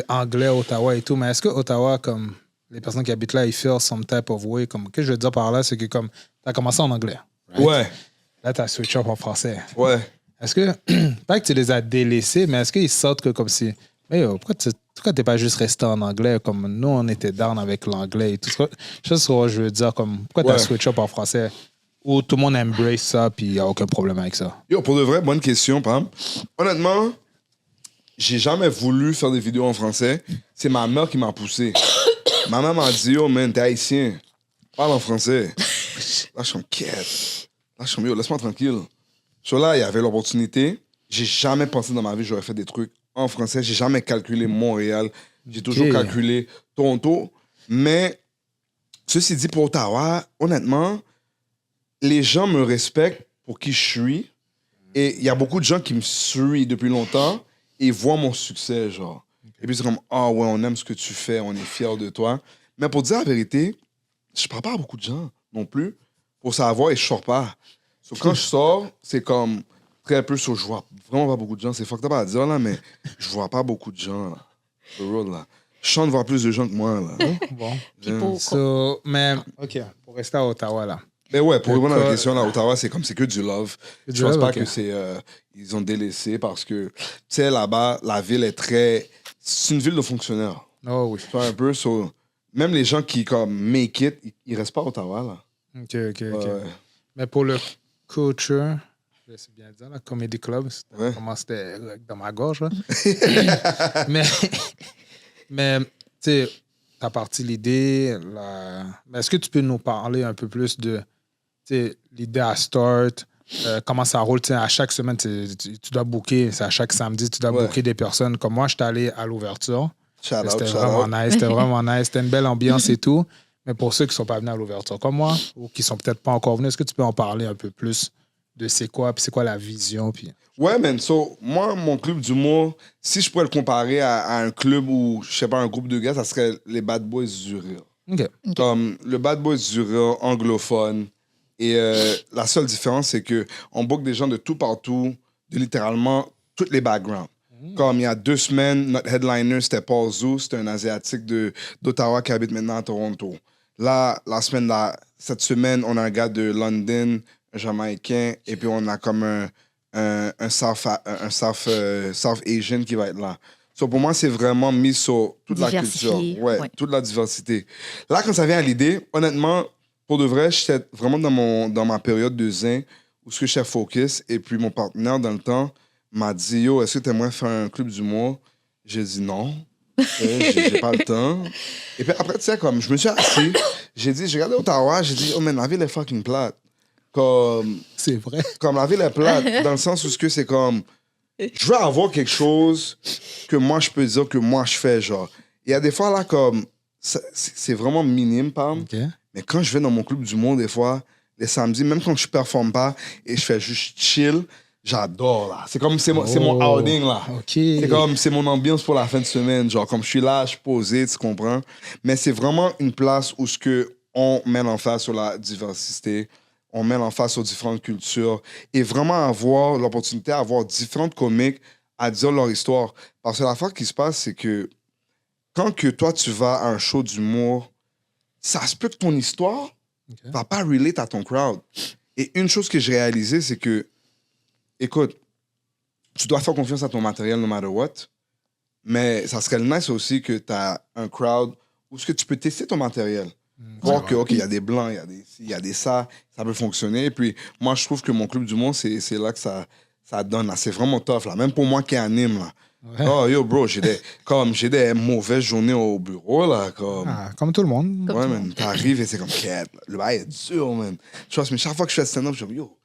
anglais, Ottawa et tout, mais est-ce que Ottawa, comme les personnes qui habitent là, ils feel some type of way, comme, qu'est-ce que je veux dire par là, c'est que comme, t'as commencé en anglais. Right? Ouais. Là, t'as switch up en français. Ouais. Est-ce que, pas que tu les as délaissés, mais est-ce qu'ils sortent que comme si, mais yo, pourquoi t'es pas juste resté en anglais, comme nous, on était down avec l'anglais et tout ça? Je sais ce que je veux dire, comme, pourquoi t'as switch up en français? Ou tout le monde embrace ça, puis il n'y a aucun problème avec ça? Yo, pour de vrai, bonne question, Pam. Honnêtement, j'ai jamais voulu faire des vidéos en français. C'est ma mère qui m'a poussé. Ma mère m'a dit, yo, man, t'es haïtien. Parle en français. Là, je suis comme, quête. Là, je suis comme, yo, laisse-moi tranquille. So là, il y avait l'opportunité. J'ai jamais pensé dans ma vie que j'aurais fait des trucs en français. J'ai jamais calculé Montréal. J'ai toujours calculé Toronto. Mais, ceci dit, pour Ottawa, honnêtement, les gens me respectent pour qui je suis. Et il y a beaucoup de gens qui me suivent depuis longtemps et voient mon succès, genre. Et puis c'est comme, ah ouais, on aime ce que tu fais, on est fiers de toi. Mais pour dire la vérité, je parle pas à beaucoup de gens non plus pour savoir et je sors pas. So, quand je sors, c'est comme très peu sur je vois vraiment pas beaucoup de gens. C'est fucked up à dire, là, mais je vois pas beaucoup de gens, là. The road, là. Je chante voir plus de gens que moi, là. Bon. Mais, OK, pour rester à Ottawa, là. Mais ouais, pour répondre à la question, là, Ottawa, c'est que du love. Je pense pas que c'est... ils ont délaissé parce que, tu sais, là-bas, la ville est très... C'est une ville de fonctionnaires. Oh oui. Tu vois, un peu, même les gens qui, comme, make it, ils restent pas à Ottawa, là. OK. Mais pour le culture, je sais bien dire, la Comedy Club, comment c'était dans ma gorge, là. mais tu sais, t'as parti l'idée, mais est-ce que tu peux nous parler un peu plus de l'idée à Start, comment ça roule? À chaque semaine, tu dois booker, c'est à chaque samedi, tu dois booker des personnes. Comme moi, je suis allé à l'ouverture. C'était vraiment nice. C'était une belle ambiance et tout. Mais pour ceux qui ne sont pas venus à l'ouverture comme moi, ou qui ne sont peut-être pas encore venus, est-ce que tu peux en parler un peu plus de c'est quoi la vision? Puis... Ouais, man. So, moi, mon club d'humour, si je pourrais le comparer à un club ou, je sais pas, un groupe de gars, ça serait les Bad Boys du Rire. Okay. Comme le Bad Boys du Rire anglophone. Et la seule différence, c'est qu'on book des gens de tout partout, de littéralement tous les backgrounds. Comme il y a 2 semaines, notre headliner, c'était Paul Zou, c'était un Asiatique d'Ottawa qui habite maintenant à Toronto. Là, cette semaine, on a un gars de London, un Jamaïcain, et puis on a comme un South Asian qui va être là. So, pour moi, c'est vraiment mis sur toute la culture. Ouais, toute la diversité. Là, quand ça vient à l'idée, honnêtement, pour de vrai, j'étais vraiment dans ma période de zen où ce que j'étais focus. Et puis, mon partenaire, dans le temps, m'a dit, yo, est-ce que tu aimerais faire un club d'humour? J'ai dit non. J'ai pas le temps. Et puis après, tu sais, comme, je me suis assis, j'ai regardé Ottawa, j'ai dit, oh, man, la ville est fucking plate. Comme. C'est vrai. Comme la ville est plate, dans le sens où c'est comme. Je veux avoir quelque chose que moi, je peux dire que moi, je fais, genre. Il y a des fois, là, comme. C'est vraiment minime, Pam. Okay. Mais quand je vais dans mon club d'humour, des fois, les samedis, même quand je performe pas et je fais juste chill, j'adore, là. C'est comme, c'est mon outing, là. Okay. C'est comme, c'est mon ambiance pour la fin de semaine. Genre, comme je suis là, je suis posé, tu comprends? Mais c'est vraiment une place où on met l'emphase sur la diversité, on met l'emphase sur différentes cultures et vraiment avoir l'opportunité d'avoir différentes comiques à dire leur histoire. Parce que la fois qui se passe, c'est que quand que toi, tu vas à un show d'humour, ça se peut que ton histoire ne va pas relate à ton crowd. Et une chose que j'ai réalisée, c'est que, écoute, tu dois faire confiance à ton matériel no matter what, mais ça serait nice aussi que tu as un crowd où est-ce que tu peux tester ton matériel. Voir que, OK, il y a des blancs, il y a des ça peut fonctionner. Puis moi, je trouve que mon club du monde, c'est là que ça donne. Là. C'est vraiment tough. Là. Même pour moi qui anime. Là. Ouais. Oh, yo, bro, j'ai des mauvaises journées au bureau. Là, Comme tout le monde. ouais, man, t'arrives et c'est comme, quête. Le bail est dur, man. Tu vois, mais chaque fois que je fais stand-up, je dis, yo,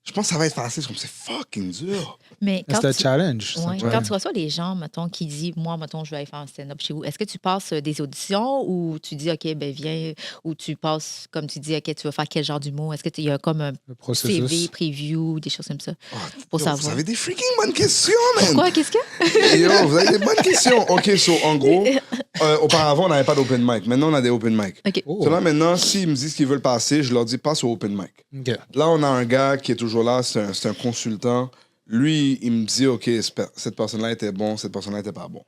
je pense que ça va être facile. C'est comme, c'est fucking dur. Mais quand C'est un tu... challenge. Ouais. C'est un Quand tu reçois les gens, mettons, qui disent, moi, mettons, je vais aller faire un stand-up chez vous, est-ce que tu passes des auditions ou tu dis, OK, ben viens, ou tu passes, comme tu dis, OK, tu vas faire quel genre d'humour? Est-ce qu'il y a comme un Le processus. CV, preview, des choses comme ça? Oh, Pour yo, savoir. vous avez des freaking bonnes questions, man. Pourquoi? Qu'est-ce que? Yo, vous avez des bonnes questions. OK, so, en gros, auparavant, on n'avait pas d'open mic. Maintenant, on a des open mic. OK. Oh. So là, maintenant, s'ils me disent qu'ils veulent passer, je leur dis, passe au open mic. OK. Là, on a un gars qui est toujours là, c'est un consultant. Lui, il me dit, OK, cette personne-là était bon, cette personne-là était pas bon.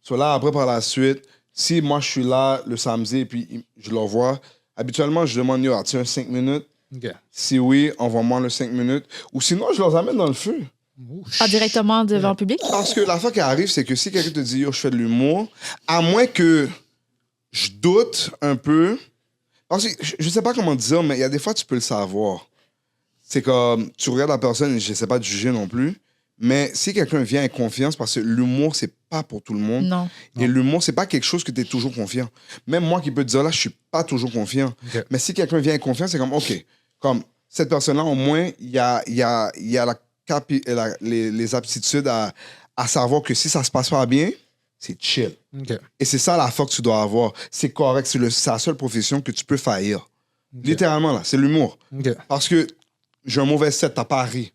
So là, après, par la suite, si moi, je suis là le samedi et puis je le vois, habituellement, je demande, yo, as-tu un 5 minutes? OK. Si oui, envoie-moi le 5 minutes. Ou sinon, je leur amène dans le feu. Ah, directement devant le public? Parce que l'affaire qui arrive, c'est que si quelqu'un te dit, yo, je fais de l'humour, à moins que je doute un peu, parce que je sais pas comment dire, mais il y a des fois, tu peux le savoir. C'est comme, tu regardes la personne, et je sais pas te juger non plus, mais si quelqu'un vient avec confiance, parce que l'humour, c'est pas pour tout le monde. Non. Et l'humour, c'est pas quelque chose que tu es toujours confiant. Même moi qui peux te dire, là, je suis pas toujours confiant. OK. Mais si quelqu'un vient avec confiance, c'est comme, OK, comme cette personne-là, au moins, il y a les aptitudes à savoir que si ça se passe pas bien, c'est chill. OK. Et c'est ça la force que tu dois avoir. C'est correct, c'est la seule profession que tu peux faillir. Littéralement, là, c'est l'humour. OK. Parce que j'ai un mauvais set, t'as pas ri.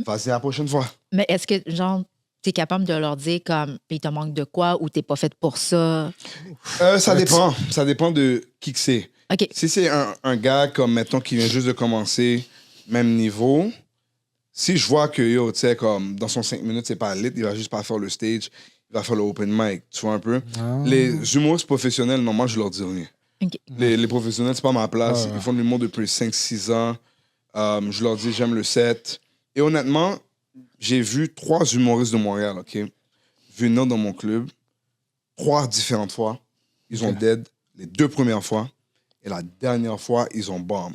Vas-y la prochaine fois. Mais est-ce que, genre, tu es capable de leur dire comme, il te manque de quoi ou t'es pas faite pour ça? Ça dépend. Ça dépend de qui que c'est. OK. Si c'est un gars comme, mettons, qui vient juste de commencer, même niveau, si je vois que, yo, tu sais, comme, dans son 5 minutes, c'est pas lit, il va juste pas faire le stage, il va faire le open mic, tu vois un peu. Ah. Les humoristes professionnels, non, moi, je leur dis rien. OK. Les professionnels, c'est pas ma place. Ah ouais. Ils font de l'humour depuis 5-6 ans. Je leur dis, j'aime le set. Et honnêtement, j'ai vu 3 humoristes de Montréal, OK, venir dans mon club 3 différentes fois. Ils ont OK. dead les 2 premières fois. Et la dernière fois, ils ont bomb.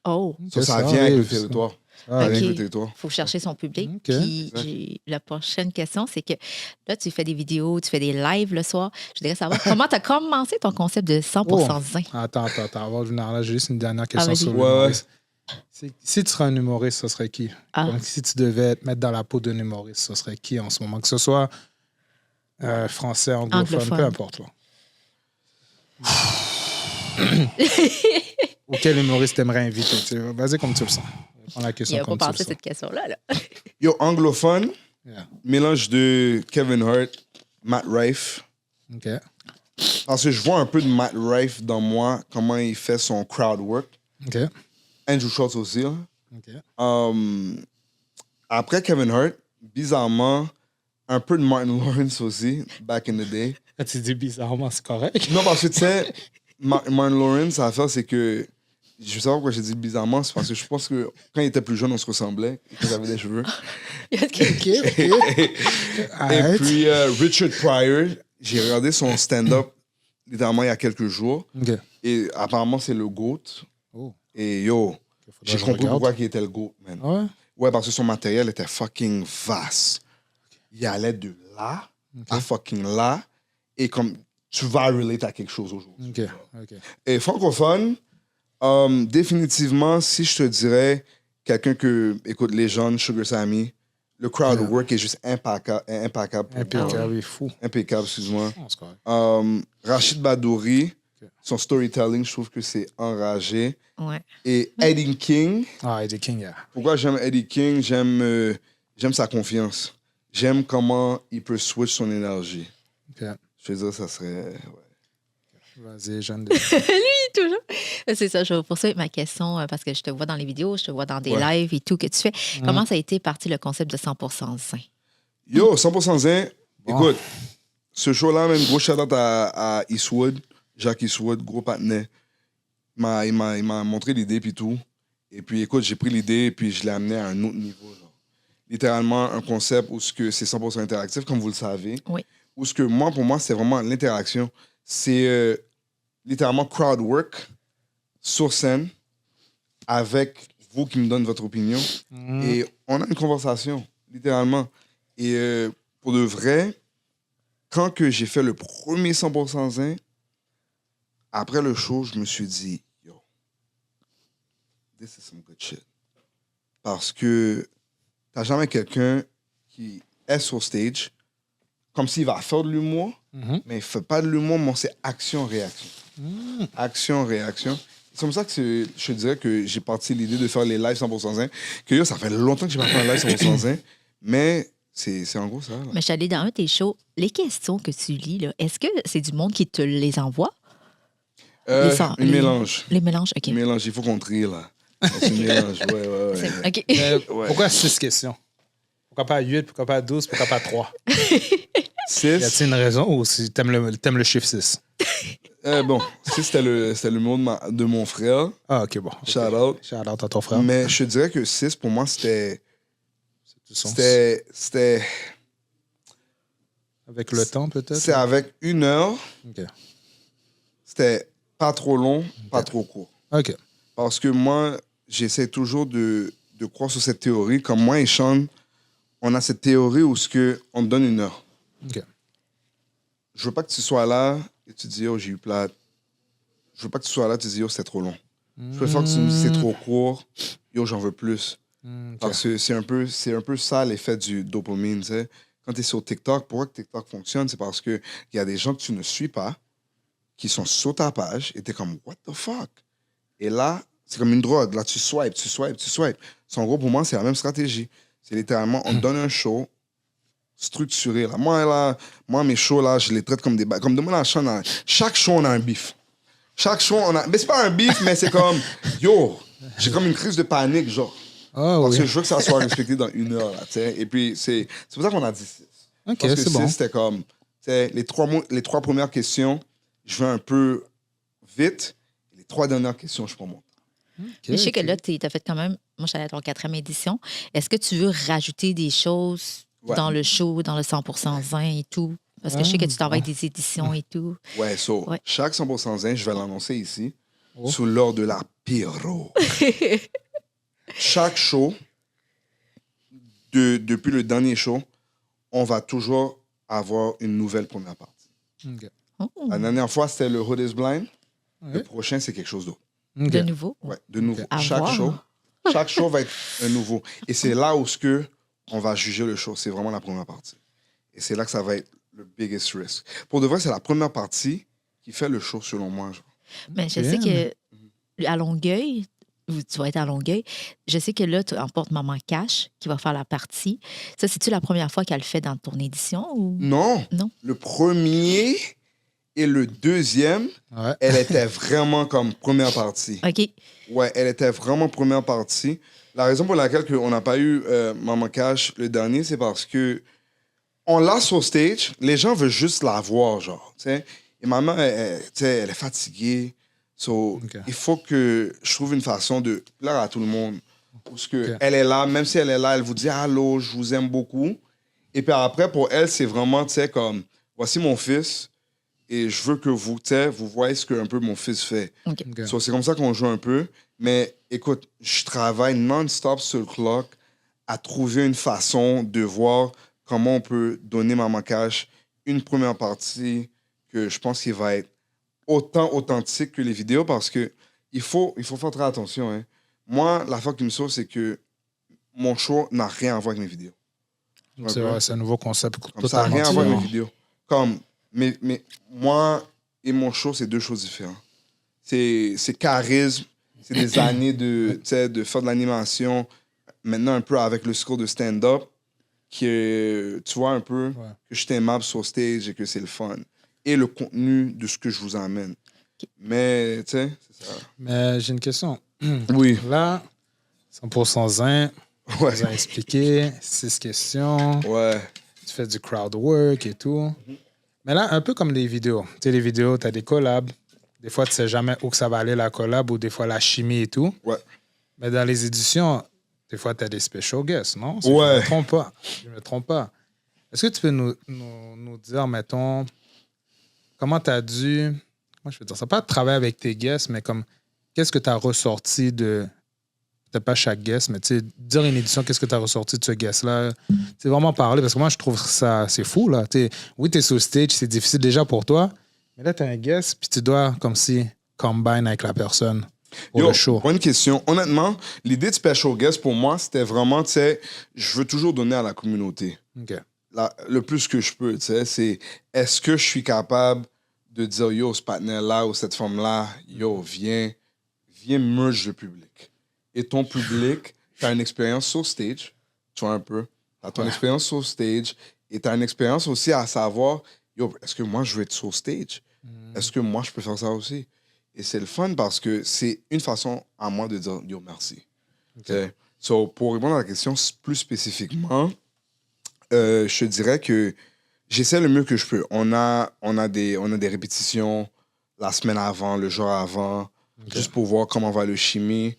Oh, Ça, Ça vient avec le arrive, ça. territoire. Ah, Ça OK. vient avec le territoire. Il faut chercher son public. OK. Puis Exact. la prochaine question, c'est que là, tu fais des vidéos, tu fais des lives le soir. Je voudrais savoir comment tu as commencé ton concept de 100% zen. Attends. Avant de venir là, j'ai juste une dernière question vas-y. sur Ouais, l'humoriste. Si tu serais un humoriste, ce serait qui? Ah. Donc, si tu devais te mettre dans la peau d'un humoriste, ce serait qui en ce moment? Que ce soit français, anglophone, Anglophone. peu importe. Là. Ou quel humoriste t'aimerais inviter? Tu sais, vas-y comme tu le sens. Prends la Il question n'a pas comme tu le pensé à sens. cette question-là. Là. Yo, anglophone, Yeah. mélange de Kevin Hart, Matt Rife. OK. Parce que je vois un peu de Matt Rife dans moi, comment il fait son crowd work. OK. Andrew Schultz aussi. Là. OK. Après Kevin Hart, bizarrement, un peu de Martin Lawrence aussi, back in the day. Quand tu dis bizarrement, c'est correct. Non, parce que tu sais, Martin Lawrence, l'affaire, c'est que. Je sais pas pourquoi j'ai dit bizarrement, c'est parce que je pense que quand il était plus jeune, on se ressemblait, quand il avait des cheveux. OK. Et Arrête. puis, Richard Pryor, j'ai regardé son stand-up littéralement il y a quelques jours. OK. Et apparemment, c'est le GOAT. Oh. Et yo, Faudrait j'ai que je compris regarde. pourquoi il était le GOAT, man. Ah ouais? Ouais, parce que son matériel était fucking vaste. Il allait de là à fucking là. Et comme tu vas relate à quelque chose aujourd'hui. OK. OK. Et francophone, définitivement, si je te dirais quelqu'un que, écoute, les jeunes, Sugar Sammy, le crowd Yeah. work est juste impeccable. Impeccable et fou. Impeccable, excuse-moi. Oh, c'est correct. Rachid Badouri, Ok. son storytelling, je trouve que c'est enragé. Ouais. Et Eddie King, Ah, Eddie King, yeah. pourquoi j'aime Eddie King? J'aime sa confiance. J'aime comment il peut switch son énergie. OK. Je veux dire, ça serait... ouais. Vas-y, jeune de... Toujours. C'est ça, je vais poursuivre ma question parce que je te vois dans les vidéos, je te vois dans des Ouais. lives et tout que tu fais. Comment ça a été parti le concept de 100% zen? Yo, 100% zen. Bon. Écoute, ce show-là, même gros shout-out à Eastwood, Jacques Eastwood, gros partenaire. Il m'a montré l'idée puis tout. Et puis, écoute, j'ai pris l'idée et puis je l'ai amené à un autre niveau. Genre. Littéralement, un concept où c'est 100% interactif, comme vous le savez. Oui. Où pour moi, c'est vraiment l'interaction. C'est littéralement crowd work sur scène avec vous qui me donnez votre opinion et on a une conversation, littéralement. Et pour de vrai, quand que j'ai fait le premier 100% Zin, après le show, je me suis dit, yo, this is some good shit. Parce que t'as jamais quelqu'un qui est sur stage comme s'il va faire de l'humour, mais il fait pas de l'humour, mais c'est action-réaction. Action-réaction. C'est comme ça que je dirais que j'ai parti l'idée de faire les lives 100% Zin. Que yo, ça fait longtemps que j'ai pas fait un live 100% Zin, mais c'est en gros ça. Là. Mais je suis allée dans un de tes shows. Les questions que tu lis, là, est-ce que c'est du monde qui te les envoie? Mélange. Les mélanges, OK. Mélange, il faut qu'on trie, là. C'est un mélange, ouais. OK. Mais pourquoi 6 questions? Pourquoi pas 8? Pourquoi pas 12? Pourquoi pas 3? 6. Y a-t-il une raison ou si t'aimes le chiffre 6? Bon, 6, c'était le mot de mon frère. Ah, OK, bon. Shout out. Shout out à ton frère. Mais je dirais que 6, pour moi, c'était... Avec le temps, peut-être? C'est avec 1 heure. OK. C'était pas trop long, pas trop court. OK. Parce que moi, j'essaie toujours de croire sur cette théorie. Comme moi et Sean, on a cette théorie où on te donne 1 heure. OK. Je veux pas que tu sois là et tu te dis, oh, j'ai eu plate. Je veux pas que tu sois là et tu te dis, oh, c'est trop long. Je préfère que tu me dises, c'est trop court. Yo, j'en veux plus. OK. Parce que c'est un peu ça l'effet du dopamine, tu sais. Quand tu es sur TikTok, pourquoi que TikTok fonctionne? C'est parce qu'il y a des gens que tu ne suis pas, qui sont sur ta page, et tu es comme, what the fuck? Et là, c'est comme une drogue. Là, tu swipes. En gros, pour moi, c'est la même stratégie. C'est littéralement, on te donne un show structuré. Là. Moi, mes shows, là, je les traite comme des... Comme de moi, la chaîne, chaque show, on a un beef. Chaque show, on a... Mais c'est pas un beef, mais c'est comme, yo, j'ai comme une crise de panique, genre. Ah, Parce oui. que je veux que ça soit respecté dans 1 heure, là, tu sais. Et puis, c'est pour ça qu'on a dit 6. OK, Parce que c'est 6, bon. c'était comme, tu sais, les 3 premières questions, je vais un peu vite. Les 3 dernières questions, je prends mon temps. Mais je sais que là, tu as fait quand même... Moi, je suis allée à ton 4e édition. Est-ce que tu veux rajouter des choses dans le show, dans le 100% Zin et tout? Parce que je sais que tu t'envoies des éditions et tout. Ouais, Ouais. chaque 100% Zin, je vais l'annoncer ici, sous l'ordre de la pyro. Chaque show, depuis le dernier show, on va toujours avoir une nouvelle première partie. OK. Oh, La dernière fois, c'était le Hood is Blind. Ouais. Le prochain, c'est quelque chose d'autre. OK. de nouveau. Ouais, de nouveau. À Chaque voir. show va être un nouveau. Et c'est là où on va juger le show. C'est vraiment la première partie. Et c'est là que ça va être le biggest risk. Pour de vrai, c'est la première partie qui fait le show, selon moi. Genre. Mais je sais que à Longueuil, où tu vas être à Longueuil, je sais que là, tu emportes Maman Cash qui va faire la partie. Ça, c'est-tu la première fois qu'elle le fait dans ton édition? Ou... Non. Non. Le premier et le deuxième, Ouais. elle était vraiment comme première partie. OK. Ouais, elle était vraiment première partie. La raison pour laquelle on n'a pas eu Maman Cash le dernier, c'est parce que on l'a sur stage, les gens veulent juste la voir, genre, tu sais. Et maman, tu sais, elle est fatiguée. So, OK. il faut que je trouve une façon de plaire à tout le monde. Parce que OK. elle est là, même si elle est là, elle vous dit « Allô, je vous aime beaucoup ». Et puis après, pour elle, c'est vraiment, tu sais, comme « Voici mon fils et je veux que vous, tu sais, vous voyez ce que un peu mon fils fait ». OK. OK. So, c'est comme ça qu'on joue un peu. Mais écoute, je travaille non-stop sur le clock à trouver une façon de voir comment on peut donner Maman Cash une première partie que je pense qu'il va être autant authentique que les vidéos parce que il faut faire très attention. Hein. Moi, la fois qui me sauve, c'est que mon show n'a rien à voir avec mes vidéos. C'est vrai, c'est un nouveau concept. Comme ça n'a rien à voir avec mes différent. vidéos. Comme, mais moi et mon show, c'est 2 choses différentes. C'est charisme, c'est des années de faire de l'animation, maintenant un peu avec le score de stand-up, que tu vois un peu que je suis aimable sur stage et que c'est le fun. Et le contenu de ce que je vous emmène. Mais, tu sais, c'est ça. Mais j'ai une question. Oui. Là, 100% Zin, Ouais. vous avez expliqué, 6 questions, Ouais. tu fais du crowd work et tout. Mais là, un peu comme les vidéos. Tu sais, les vidéos, tu as des collabs. Des fois, tu sais jamais où que ça va aller la collab ou des fois la chimie et tout. Ouais. Mais dans les éditions, des fois, tu as des special guests, non? Ouais. Je me trompe pas. Est-ce que tu peux nous dire, mettons, comment tu as dû... Comment je peux dire ça? Pas travailler avec tes guests, mais comme qu'est-ce que tu as ressorti de... Peut-être pas chaque guest, mais tu sais, dire une édition, qu'est-ce que tu as ressorti de ce guest-là? C'est vraiment parler, parce que moi, je trouve ça, c'est fou, là. Oui, tu es sur le stage, c'est difficile déjà pour toi, mais là, tu as un guest, puis tu dois, comme si, combine avec la personne pour le show. Bonne question. Honnêtement, l'idée de special guest, pour moi, c'était vraiment, tu sais, je veux toujours donner à la communauté. OK. Le plus que je peux, tu sais, c'est est-ce que je suis capable de dire, yo, ce partenaire-là ou cette femme-là, yo, viens merge le public. Et ton public, tu as une expérience sur stage, tu vois un peu, tu as ton expérience sur stage et tu as une expérience aussi à savoir, yo, est-ce que moi, je veux être sur stage? Est-ce que moi, je peux faire ça aussi? Et c'est le fun parce que c'est une façon à moi de dire, yo, merci. Okay. So, pour répondre à la question plus spécifiquement, je dirais que j'essaie le mieux que je peux. On a des répétitions la semaine avant, le jour avant, juste pour voir comment va le chimie.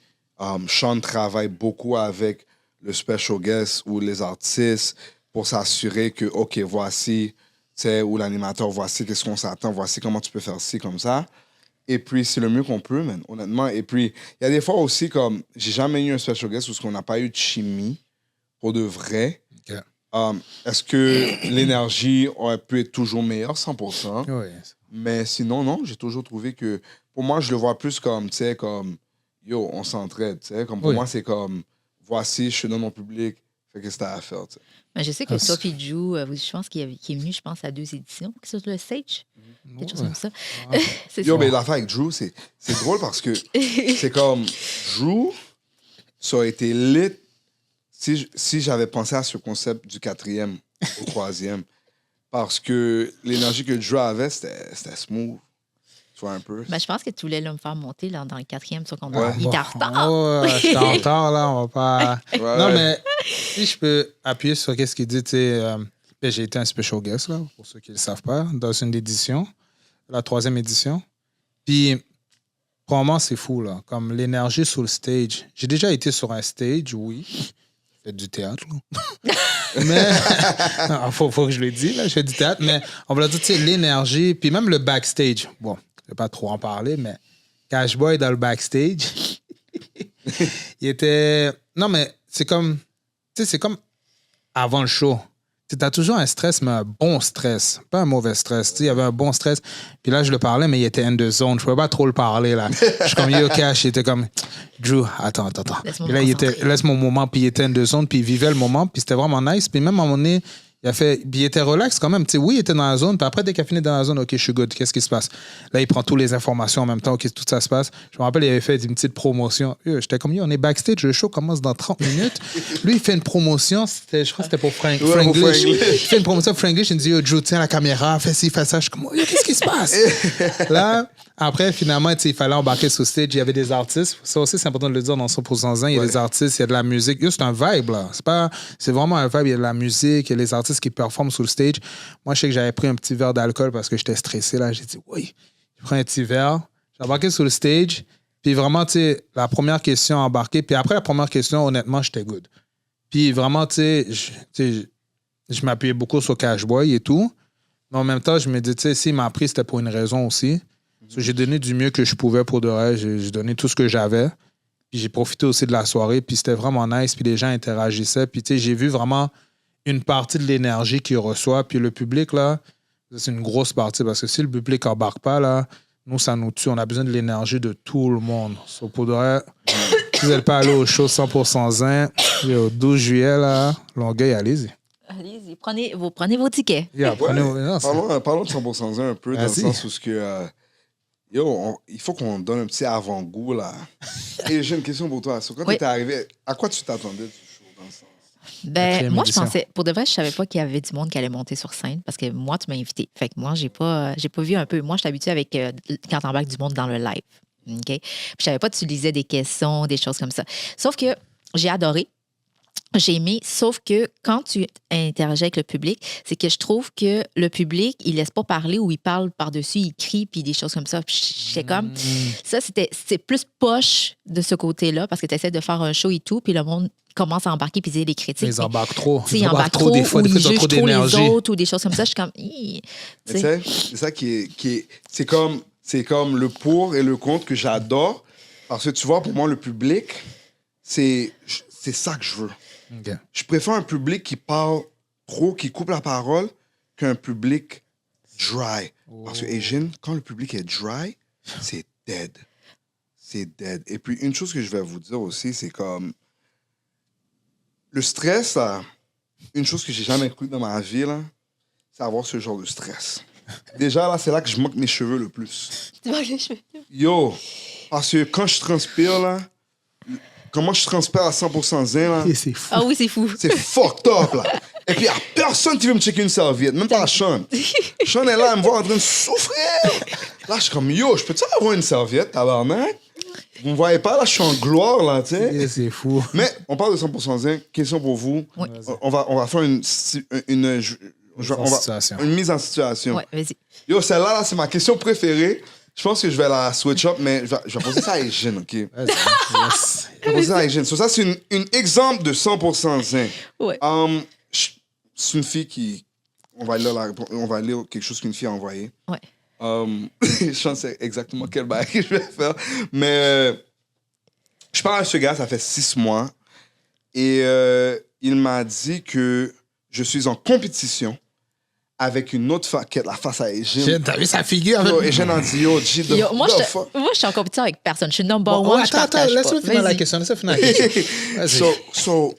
Sean travaille beaucoup avec le special guest ou les artistes pour s'assurer que, OK, voici, tu sais, ou l'animateur, voici qu'est-ce qu'on s'attend, voici comment tu peux faire ci, comme ça. Et puis, c'est le mieux qu'on peut, man, honnêtement. Et puis, il y a des fois aussi, comme, j'ai jamais eu un special guest où on n'a pas eu de chimie, pour de vrai. OK. Est-ce que l'énergie aurait pu être toujours meilleure, 100%? Oui. Mais sinon, non, j'ai toujours trouvé que, pour moi, je le vois plus comme, tu sais, comme, yo, on s'entraide, tu sais. Comme pour moi, c'est comme, voici, je te donne mon public, fais qu'est-ce que t'as à faire, tu sais. Mais je sais que toi et Drew, je pense qu'il est venu, je pense, à 2 éditions sur le stage. Quelque chose comme ça. Yo, mais l'affaire avec Drew, c'est drôle parce que c'est comme, Drew, ça aurait été lit si j'avais pensé à ce concept du 4e au 3e. Parce que l'énergie que Drew avait, c'était smooth. Tu vois un peu. Ben, je pense que tu voulais me faire monter là, dans le 4e, sauf qu'on Ouais. il était en retard. Je suis en retard, là, on va pas... Ouais. Non, mais si je peux appuyer sur ce qu'il dit, tu sais, j'ai été un special guest, là, pour ceux qui ne le savent pas, dans une édition, la 3e édition. Puis, probablement, c'est fou, là, comme l'énergie sur le stage. J'ai déjà été sur un stage, oui. Je fais du théâtre, là. Mais, faut que je le dise, là, je fais du théâtre, mais on va dire, tu sais, l'énergie, puis même le backstage. Bon, je ne vais pas trop en parler, mais Cashboy dans le backstage, il était... Non, mais c'est comme... Tu sais, c'est comme avant le show. Tu as toujours un stress, mais un bon stress. Pas un mauvais stress. Tu sais, il y avait un bon stress. Puis là, je le parlais, mais il était in the zone. Je ne pouvais pas trop le parler, là. Je suis comme, yo, Cash, il était comme, Drew, attends. Puis là, il était, laisse mon moment, puis il était in the zone, puis il vivait le moment, puis c'était vraiment nice. Puis même à un moment donné, il était relax quand même. Tu sais, oui, il était dans la zone, puis après, dès qu'il a fini dans la zone, OK, je suis good. Qu'est-ce qui se passe? Là, il prend toutes les informations en même temps. OK, tout ça se passe. Je me rappelle, il avait fait une petite promotion. J'étais comme, on est backstage, le show commence dans 30 minutes. Lui, il fait une promotion. Je crois que c'était pour Franglish. Il fait une promotion pour Franglish. Il me dit, yo, Drew, tiens la caméra, fais ci, fais ça. Je suis comme, yo, qu'est-ce qui se passe? Là, après, finalement, il fallait embarquer sur stage. Il y avait des artistes. Ça aussi, c'est important de le dire dans 100%. Il y a des artistes, il y a de la musique. C'est un vibe, là. C'est vraiment un vibe. Il y a de la musique, il y a les artistes qui performent sur le stage. Moi, je sais que j'avais pris un petit verre d'alcool parce que j'étais stressé, là. J'ai dit, oui, je prends un petit verre. J'ai embarqué sur le stage. Puis vraiment, tu sais, la première question embarquée. Puis après la première question, honnêtement, j'étais good. Puis vraiment, tu sais, je m'appuyais beaucoup sur Cashboy et tout. Mais en même temps, je me dis, tu sais, s'il m'a pris, c'était pour une raison aussi. J'ai donné du mieux que je pouvais pour de vrai. J'ai donné tout ce que j'avais. Puis j'ai profité aussi de la soirée. Puis c'était vraiment nice. Puis les gens interagissaient. Puis tu sais, j'ai vu vraiment une partie de l'énergie qu'il reçoit. Puis le public, là, c'est une grosse partie. Parce que si le public n'embarque pas, là, nous, ça nous tue. On a besoin de l'énergie de tout le monde. So, pour de vrai, si vous n'êtes pas allé au show 100% zen, le 12 juillet, là, Longueuil, allez-y. Allez-y, prenez vos tickets. Yeah, parlons de 100% zen un peu, dans le sens où il faut qu'on donne un petit avant-goût, là. Et j'ai une question pour toi. Quand tu étais arrivé, à quoi tu t'attendais du show, dans le sens? Ben, moi, je pensais, pour de vrai, je savais pas qu'il y avait du monde qui allait monter sur scène parce que moi, tu m'as invité. Fait que moi, j'ai pas vu un peu. Moi, je suis habituée avec quand t'embarques du monde dans le live. OK? Puis je savais pas que tu lisais des questions, des choses comme ça. Sauf que j'ai adoré. J'ai aimé, sauf que quand tu interagis avec le public, c'est que je trouve que le public, il laisse pas parler ou il parle par-dessus, il crie, puis des choses comme ça. C'est comme... Ça, c'est plus poche de ce côté-là, parce que tu essaies de faire un show et tout, puis le monde commence à embarquer puis dire des critiques. Ils embarquent trop. Ils embarquent trop, des fois, ou ils ils ont jugent trop trop d'énergie. les autres, ou des choses comme ça. Je suis comme... C'est ça qui est... C'est comme le pour et le contre que j'adore. Parce que tu vois, pour moi, le public, c'est ça que je veux. OK. Je préfère un public qui parle trop, qui coupe la parole, qu'un public dry. Parce que, Asian, quand le public est dry, c'est dead. C'est dead. Et puis, une chose que je vais vous dire aussi, c'est comme... Le stress, là, une chose que j'ai jamais cru dans ma vie, là, c'est avoir ce genre de stress. Déjà, là, c'est là que je manque mes cheveux le plus. Tu vois les cheveux? Yo, parce que quand je transpire, là, comment je transpire à 100% zen, là, Et c'est fou. Ah oui, c'est fou. c'est fucked up, là. Et puis, il n'y a personne qui veut me checker une serviette, même pas Sean. Sean est là, elle me voit en train de souffrir. Là, je suis comme, yo, je peux-tu avoir une serviette, tabarnak? Vous me voyez pas, là, je suis en gloire, là, tu sais. Et c'est fou. Mais on parle de 100% zen. Question pour vous. Oui. On va faire une situation. une mise en situation. Ouais, vas-y. Yo, celle-là, là, c'est ma question préférée. Je pense que je vais la switch up, mais je vais poser ça à Eugène, OK? Vas-y. Yes. Je vais poser ça à Eugène. So, ça, c'est une exemple de 100% zen. Ouais. C'est une fille qui... On va lire quelque chose qu'une fille a envoyé. Ouais. Je ne sais exactement quel bail que je vais faire. Mais je parle à ce gars, ça fait 6 mois. Et il m'a dit que je suis en compétition avec une autre femme qui a la face à Eugène. T'as vu sa figure? Yo, Eugène a dit, yo, G, Yo, moi, the fuck. je suis en compétition avec personne. Je suis number Bon, one. Je attends, partage laisse-le pas. finir la Vas-y. question. Laisse-le finir la question. Vas-y.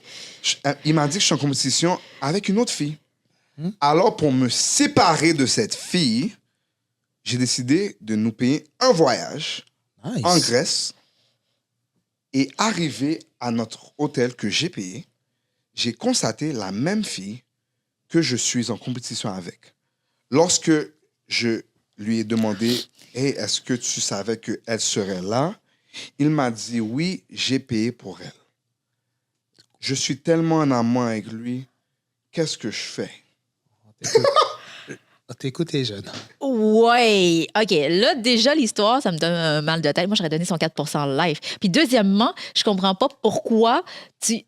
Il m'a dit que je suis en compétition avec une autre fille. Alors, pour me séparer de cette fille, j'ai décidé de nous payer un voyage Nice. en Grèce et arrivé à notre hôtel que j'ai payé, j'ai constaté la même fille que je suis en compétition avec. Lorsque je lui ai demandé « Hey, est-ce que tu savais qu'elle serait là? » Il m'a dit « Oui, j'ai payé pour elle. » Je suis tellement en amour avec lui. Qu'est-ce que je fais? T'écoutes les jeunes. Ouais. OK. Là, déjà, l'histoire, ça me donne un mal de tête. Moi, j'aurais donné son 4% live. Puis, deuxièmement, je comprends pas pourquoi tu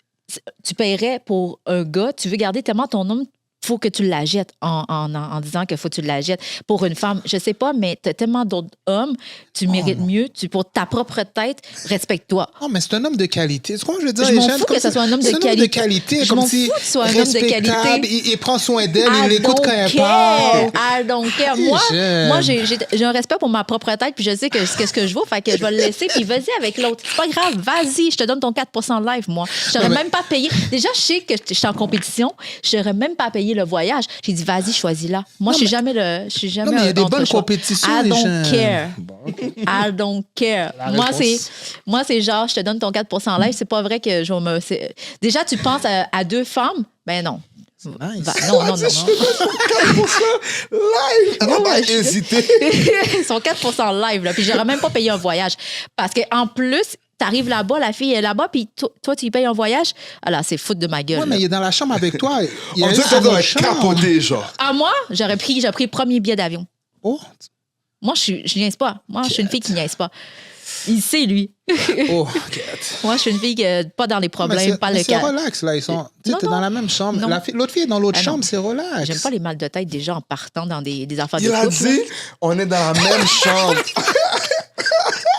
paierais pour un gars. Tu veux garder tellement ton homme, faut que tu la jettes en disant qu'il faut que tu la jettes. Pour une femme, je sais pas, mais tu as tellement d'autres hommes, tu mérites mieux. Pour ta propre tête, respecte-toi. Oh, mais c'est un homme de qualité. Tu crois que je veux dire? Je m'en Eugène, fous comme que ce si- soit un homme de c'est qualité. Je comme m'en si fous que ce soit un homme de respectable, qualité. il prend soin d'elle, il I l'écoute quand elle don't parle. care. I don't care. Moi, j'ai un respect pour ma propre tête, puis je sais qu'est-ce que je vaux, fait que je vais le laisser, puis vas-y avec l'autre. C'est pas grave, vas-y, je te donne ton 4% live, moi. Je n'aurais même pas payé. Déjà, je sais que je suis en compétition, je n'aurais même pas payé le voyage. J'ai dit, vas-y, choisis-là. Moi, je suis jamais le. Je suis jamais Non, mais il y a des contre bonnes choix. compétitions, I les don't gens. care. Bon, OK. I don't care. La Moi, réponse. c'est genre, je te donne ton 4% live. C'est pas vrai que je vais me. Déjà, tu penses à 2 femmes? Ben non. Nice. Non. Live! Elle n'a pas Ouais, je- hésité. Son 4% live, là. Puis j'aurais même pas payé un voyage. Parce qu'en plus, t'arrives là-bas, la fille est là-bas, puis toi, tu y payes un voyage. Alors, c'est foutre de ma gueule. Ouais, mais là. il est dans la chambre avec toi. Il y a On un dirait que tu dois chambre. capoter, genre. À moi, j'ai pris le premier billet d'avion. Oh, Moi, je niaise pas. Moi, je suis une fille qui niaise pas. Il sait, lui. oh, Moi, je suis une fille pas dans les mais problèmes, pas le c'est cas. relax, là. Ils sont. Tu sais, Non, t'es non. dans la même chambre. Non. L'autre fille est dans l'autre Ah, non. chambre, c'est relax. J'aime pas les mal de tête des gens en partant dans des affaires de Il a couple. dit, on est dans la même chambre.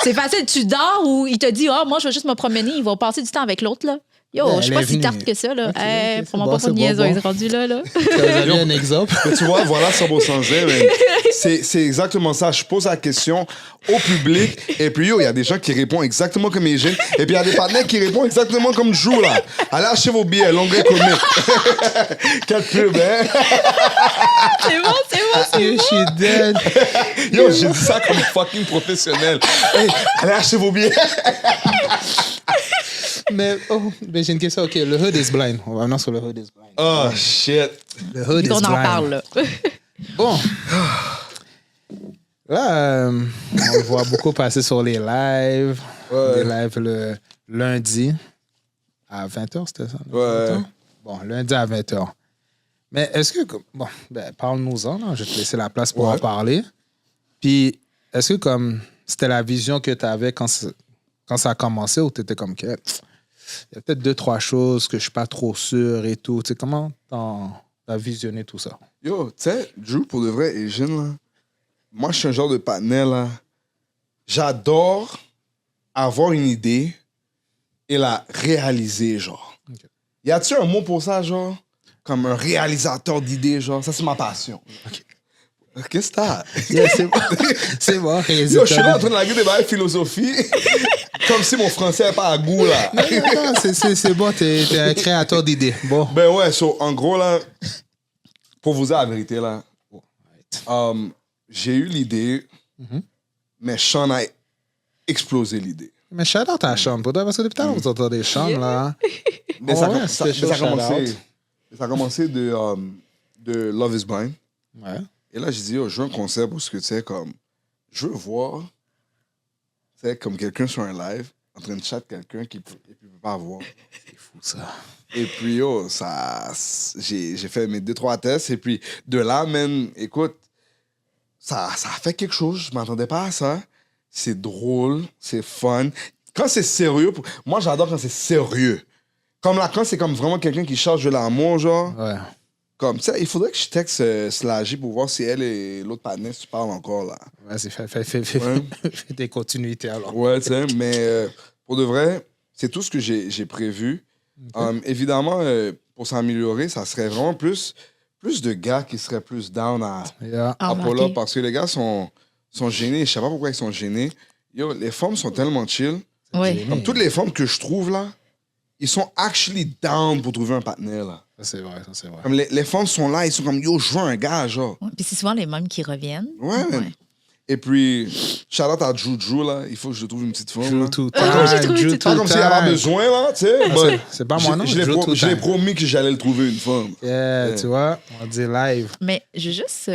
C'est facile, tu dors ou il te dit, moi, je vais juste me promener, il va passer du temps avec l'autre, là. Yo, Ben, je suis elle pas est si venue. tarte que ça, là. Ok, Hey, ok, prends-moi c'est pas bon, pour une c'est bon, niaiseuse bon. rendu là. Vous avez un exemple? Mais tu vois, voilà 100% zen, mais c'est exactement ça. Je pose la question au public, et puis yo, il y a des gens qui répondent exactement comme Eugène, et puis il y a des partenaires qui répondent exactement comme Jou, là. Allez acheter vos billets, Longueuil comique. Quelle pub, hein? C'est bon. Je suis dead. Yo, j'ai dit ça comme fucking professionnel. Hey, allez acheter vos billets. mais j'ai une question. OK, le hood is blind. On va venir sur le hood is blind. Oh, shit. Le hood is On blind. en parle, là. Bon. Là, on le voit beaucoup passer sur les lives. Ouais. Les lives le lundi à 20h, c'était ça? Ouais. 20h? Bon, lundi à 20h. Mais est-ce que... Bon, parle-nous-en. Là. Je vais te laisser la place pour Ouais. en parler. Puis, est-ce que comme c'était la vision que tu avais quand ça a commencé ou tu étais comme que... Il y a peut-être 2-3 choses que je suis pas trop sûr et tout. Tu sais, comment t'as visionné tout ça? Yo, tu sais, Drew, pour de vrai, Eugène, là, moi, je suis un genre de panel, là. J'adore avoir une idée et la réaliser, genre. Ok. Y a-tu un mot pour ça, genre? Comme un réalisateur d'idées, genre? Ça, c'est ma passion. Qu'est-ce que t'as? Yeah, c'est bon. C'est bon. Yo, je suis là en train de la gueule des bails de philosophie. Comme si mon français n'est pas à goût, là. Non, c'est bon, t'es un créateur d'idées. Bon. Ben ouais, en gros, là, pour vous dire la vérité, là, j'ai eu l'idée, mais Sean a explosé l'idée. Mais shout out à Sean, pour toi, parce que depuis tout à l'heure, vous entendez Sean, là. Mais Oh, ouais, ça a commencé de Love is Blind. Ouais. Et là, j'ai dit, je veux un concept parce que, tu sais, comme, je veux voir, tu sais, comme quelqu'un sur un live, en train de chatter quelqu'un qui peut pas voir. C'est fou, ça. Et puis, j'ai fait mes 2-3 tests. Et puis, de là, man, écoute, ça a fait quelque chose. Je m'attendais pas à ça. C'est drôle, c'est fun. Quand c'est sérieux, moi, j'adore quand c'est sérieux. Comme là, quand c'est comme vraiment quelqu'un qui charge de l'amour, genre. Ouais. Comme, tu sais, il faudrait que je texte Slagy pour voir si elle et l'autre partenaire se parlent encore, là. Vas-y, fais des continuités, alors. Ouais, tu sais, mais pour de vrai, c'est tout ce que j'ai prévu. Évidemment, pour s'améliorer, ça serait vraiment plus de gars qui seraient plus down à pull-up parce que les gars sont gênés. Je sais pas pourquoi ils sont gênés. Yo, les femmes sont tellement chill. Ouais. Comme toutes les femmes que je trouve, là, ils sont actually down pour trouver un partenaire, là. Ça, c'est vrai. Comme les femmes sont là, ils sont comme, yo, je veux un gars, genre. Ouais, puis c'est souvent les mêmes qui reviennent. Ouais, man. Et puis, shout-out à Juju, là. Il faut que je trouve une petite femme. Drew Là. tout moi, j'ai trouvé une petite Pas comme s'il y avait besoin, là, tu sais. but c'est pas moi, non. Je l'ai promis que j'allais le trouver, une femme. Yeah, tu vois, on dit live. Mais je veux juste.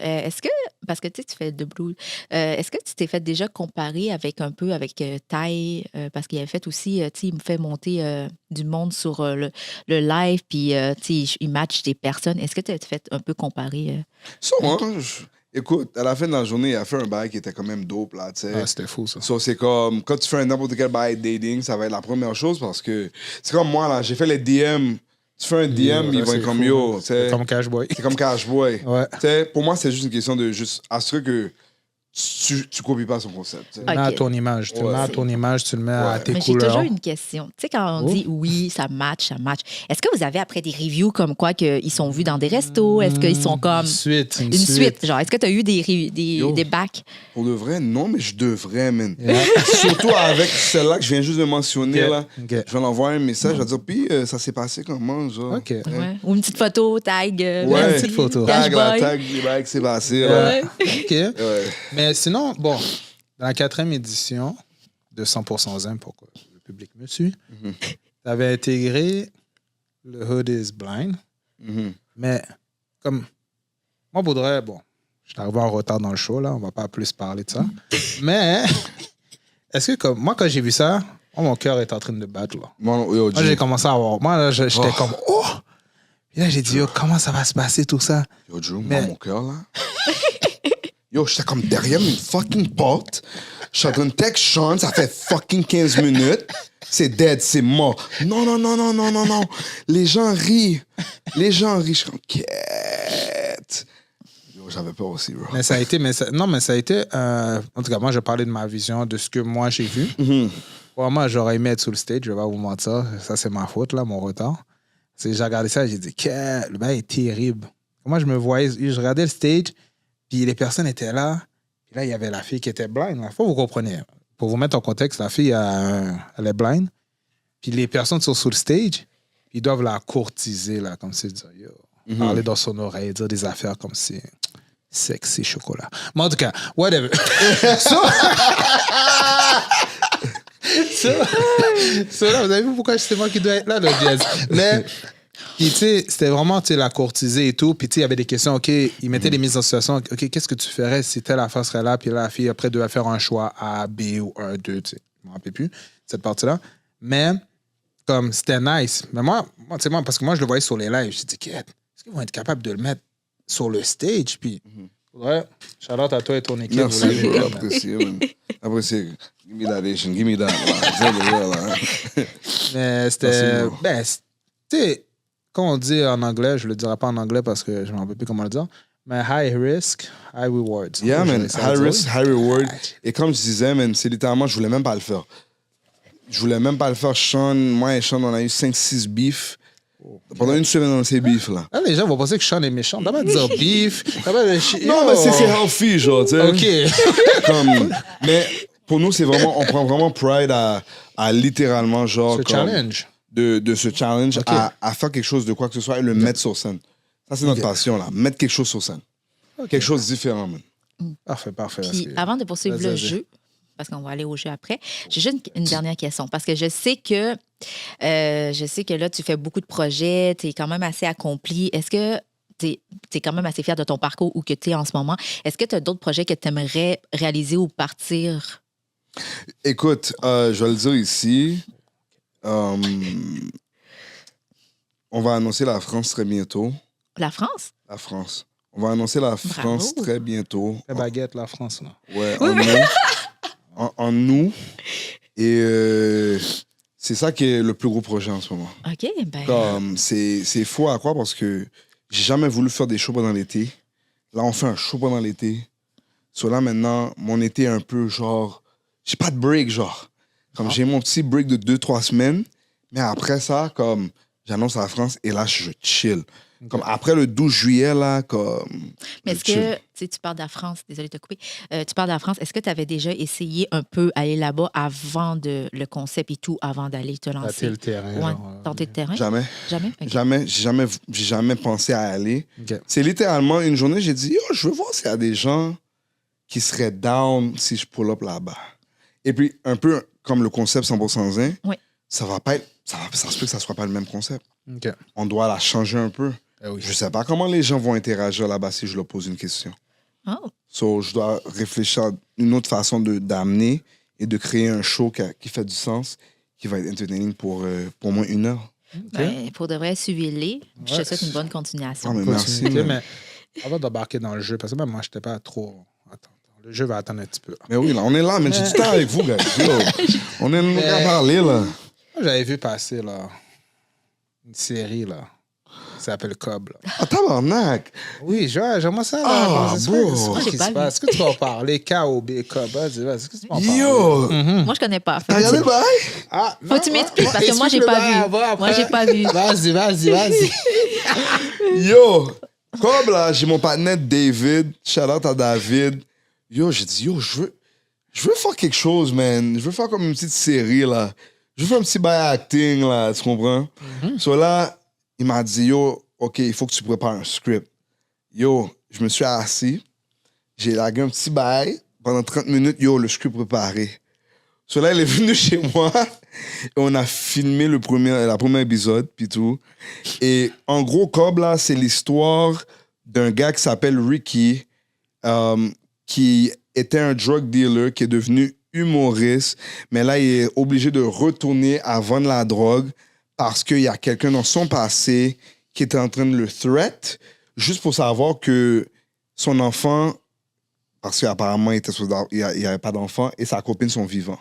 Est-ce que, parce que tu sais, tu fais de blue, est-ce que tu t'es fait déjà comparer avec un peu avec Ty, parce qu'il avait fait aussi, tu sais, il me fait monter du monde sur le live, puis tu sais, il match des personnes. Est-ce que tu as fait un peu comparer? Sûrement. Écoute, à la fin de la journée, il a fait un bail qui était quand même dope, là, tu sais. Ah, c'était fou, ça. So, c'est comme, quand tu fais n'importe quel bail dating, ça va être la première chose parce que c'est comme moi, là, j'ai fait les DM. Tu fais un DM, ils vont être comme yo. C'est comme Cashboy. C'est comme Cashboy. Ouais. Pour moi, c'est juste une question de juste assurer que tu copies pas son concept. Tu le mets à ton image. Tu le mets à ton image, tu le mets à tes Mais j'ai couleurs. toujours une question. Tu sais, quand on dit oui, ça match. Est-ce que vous avez après des reviews comme quoi qu'ils sont vus dans des restos? Est-ce qu'ils sont comme. Une suite. Genre, est-ce que tu as eu des backs? Pour de vrai, non, mais je devrais, man. Surtout avec celle-là que je viens juste de mentionner, là. Je vais l'envoyer un message, je vais dire, puis ça s'est passé comment, genre? OK. Ouais. Ou une petite photo, tag. Ouais, une petite photo. Tag, la Cashboy. tag, les bails que c'est passé, là. Ouais. OK. Ouais. Mais sinon, bon, dans la 4e édition de 100% Zen, pour que le public me suit, tu avais intégré le Hood is Blind. Mais comme, moi, Baudrey, bon, je suis arrivé en retard dans le show, là, on va pas plus parler de ça. Mais, est-ce que, comme, moi, quand j'ai vu ça, mon cœur est en train de battre, là. Moi, J'ai commencé à avoir, moi, là, j'étais comme, oh! Puis là, j'ai dit, yo, comment ça va se passer, tout ça? Yo, Drew, moi, mon cœur, là. Yo, j'étais comme derrière une fucking porte. Je suis en train de texte Sean, ça fait fucking 15 minutes. C'est dead, c'est mort. Non. Les gens rient. Je suis comme, quête. Yo, j'avais peur aussi, bro. Mais ça a été, en tout cas, moi, je parlais de ma vision, de ce que moi, j'ai vu. Moi, j'aurais aimé être sur le stage, je vais pas vous mentir. Ça, c'est ma faute, là, mon retard. J'ai regardé ça et j'ai dit, le bail est terrible. Moi, je me voyais, je regardais le stage, puis les personnes étaient là. Puis là, il y avait la fille qui était blind. Il faut que vous compreniez. Pour vous mettre en contexte, la fille, elle est blind. Puis les personnes sont sur le stage, ils doivent la courtiser, là, comme si, parler dans son oreille, dire des affaires comme si sexy chocolat. Mais en tout cas, whatever. So là, vous avez vu pourquoi c'est moi qui dois être là, le jazz. Mais, puis, tu sais, c'était vraiment, tu sais, la courtiser et tout. Puis, tu sais, il y avait des questions, OK, ils mettaient des mises en situation. OK, qu'est-ce que tu ferais si telle affaire serait là, puis là, la fille, après, devait faire un choix A, B ou 1, 2, tu sais. Je ne me rappelle plus, cette partie-là. Mais, comme, c'était nice. Mais moi, tu sais, parce que moi, je le voyais sur les lives. Je me suis dit, est-ce qu'ils vont être capables de le mettre sur le stage? Puis, ouais, shout-out à toi et ton équipe. Merci, bro. Apprécié, man. Apprécié. Give me that Asian, give me that. Mais c'était. Ben, tu sais, quand on dit en anglais, je le dirai pas en anglais parce que je ne me rappelle plus comment le dire. Mais high risk, high rewards. Yeah, man. Ça High dit. risk, high reward. Et comme je disais, man, c'est littéralement, je voulais même pas le faire. Je voulais même pas le faire. Moi et Sean, on a eu 5-6 beefs. Pendant une semaine, on s'est beef, là. Ah, les gens vont penser que Sean est méchant. T'as pas dire beef. T'as pas dire... Non, mais c'est healthy, genre, tu sais. OK. Mais pour nous, c'est vraiment, on prend vraiment pride à littéralement, genre, Ce comme, challenge. de ce challenge Ok. à faire quelque chose de quoi que ce soit et le mettre sur scène. Ça, c'est notre Ok. passion, là. Mettre quelque chose sur scène. Quelque chose de différent, man. Parfait. Puis avant de poursuivre Vas-y, le vas-y. jeu, parce qu'on va aller au jeu après, j'ai juste une dernière question. Parce que je sais que là, tu fais beaucoup de projets, tu es quand même assez accompli. Est-ce que tu es quand même assez fier de ton parcours où que tu es en ce moment? Est-ce que tu as d'autres projets que tu aimerais réaliser ou partir? Écoute, je vais le dire ici. On va annoncer la France très bientôt. La France? La France. On va annoncer la France Bravo. très bientôt. La baguette, la France, là. Ouais, en nous. En nous. Et c'est ça qui est le plus gros projet en ce moment. OK, ben... Comme, c'est faux à croire parce que j'ai jamais voulu faire des shows pendant l'été. Là, on fait un show pendant l'été. So là, maintenant, mon été est un peu genre... J'ai pas de break, genre. Comme j'ai mon petit break de 2-3 semaines. Mais après ça, comme j'annonce à la France et là, je chill. Comme après le 12 juillet, là, comme... Mais est-ce que, tu parles de la France, désolé de te couper, tu parles de la France, est-ce que tu avais déjà essayé un peu aller là-bas avant le concept et tout, avant d'aller te lancer? Tâter le terrain. Ouais, genre, tenter le terrain? Jamais. Jamais? OK. Jamais, j'ai jamais pensé à aller. OK. C'est littéralement une journée, j'ai dit, yo, je veux voir s'il y a des gens qui seraient down si je pull up là-bas. Et puis, un peu comme le concept 100% zen, Oui. ça va pas être, ça se peut que ça soit pas le même concept. OK. On doit la changer un peu. Ah oui. Je sais pas comment les gens vont interagir là-bas si je leur pose une question. Oh. So, je dois réfléchir à une autre façon d'amener et de créer un show qui fait du sens, qui va être entertaining pour moins 1 heure. Ben, pour de vrai, suivez-les. Je te Ouais. souhaite une bonne continuation. Ah, mais merci. Continuité, man. mais avant d'embarquer dans le jeu, parce que même moi, je n'étais pas trop... Attends, le jeu va attendre un petit peu. Mais oui, là, on est là, mais j'ai du temps avec vous, gars. Yo, on est là à parler, là. Moi, j'avais vu passer, là, une série, là, qui s'appelle Cobb, là. Ah, tabarnak! Oui, j'aimerais ça, là. Ah, C'est bro. quoi Moi, j'ai qui pas se vu. passe? Est-ce que tu vas en parler? K.O.B. Cobb, vas-y, est-ce que tu vas en parler? Yo! Moi, je connais pas. T'as regardé le bail? Ah, Faut que tu m'expliques, parce que moi, j'ai explique-le pas bail vu. avant, Moi, après. j'ai pas vu. Vas-y. Yo! Comme là, j'ai mon partenaire David. Shout out à David. Yo, j'ai dit, yo, je veux faire quelque chose, man. Je veux faire comme une petite série, là. Je veux faire un petit bail acting, là. Tu comprends? So là, il m'a dit, yo, OK, il faut que tu prépares un script. Yo, je me suis assis. J'ai lagué un petit bail. Pendant 30 minutes, yo, le script préparé. So là, il est venu chez moi et on a filmé la première épisode, puis tout. Et en gros, Cobb, là, c'est l'histoire d'un gars qui s'appelle Ricky, qui était un drug dealer, qui est devenu humoriste, mais là, il est obligé de retourner à vendre la drogue parce qu'il y a quelqu'un dans son passé qui était en train de le threat, juste pour savoir que son enfant, parce qu'apparemment, il n'y avait pas d'enfant, et sa copine sont vivants.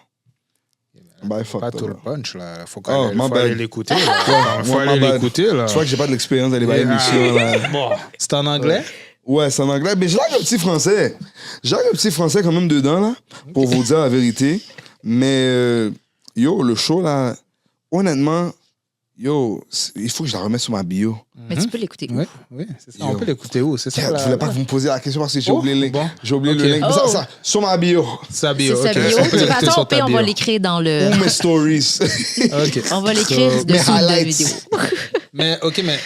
Ben, fuck Pas that, tout le là. punch, là. Faut Oh, my aller bad. l'écouter, là. Faut my aller bad. l'écouter, là. Tu vois que j'ai pas de l'expérience d'aller voir l'émission, là. Bon, c'est en anglais? Ouais, c'est en anglais. Mais j'ai l'air un petit français. J'ai l'air un petit français quand même dedans, là, pour vous dire la vérité. Mais, yo, le show, là, honnêtement, yo, il faut que je la remette sur ma bio. Mais tu peux l'écouter. Oui, c'est ça. Yo. On peut l'écouter où? C'est ça, Je là. voulais pas que vous me posiez la question parce que j'ai Oh, oublié le link. bon. J'ai oublié Ok. le link. Mais Oh. ça, sur ma bio. Sa C'est bio, sa ok. bio. On De peut toute l'écouter façon, sur au pire, ta on va bio. l'écrire dans le... Ou mes stories. OK. On va l'écrire So, mes dessous de la highlights. vidéo. Mais, OK, mais...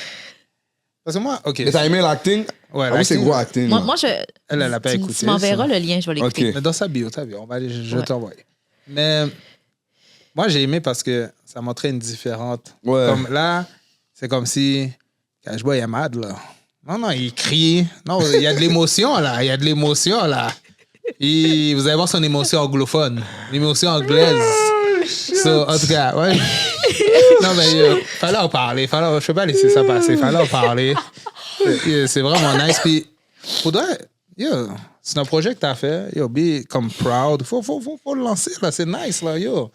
Parce que moi, OK. Mais t'as aimé l'acting? Ouais, Ah oui, c'est l'acting, gros acting. Moi, là. moi, je... Elle a pas tu- écouté, Tu m'enverras ça. le lien, je vais l'écouter. Ok. Mais dans sa bio, t'as vu. On va aller, je vais Ouais. t'envoyer. Mais moi, j'ai aimé parce que ça montrait une différente. Ouais. Comme là, c'est comme si Cashboy est mad, là. Non, il crie. Non, il y a de l'émotion, là. Il y a de l'émotion, là. Et vous allez voir son émotion anglophone. L'émotion anglaise. So, en tout cas, ouais. Non, mais fallait en parler. Je peux pas laisser ça passer. Fallait en parler. C'est vraiment nice. Puis, faudrait... Yo, c'est un projet que t'as fait. Yo, be comme proud. Faut le lancer, là. C'est nice, là, yo.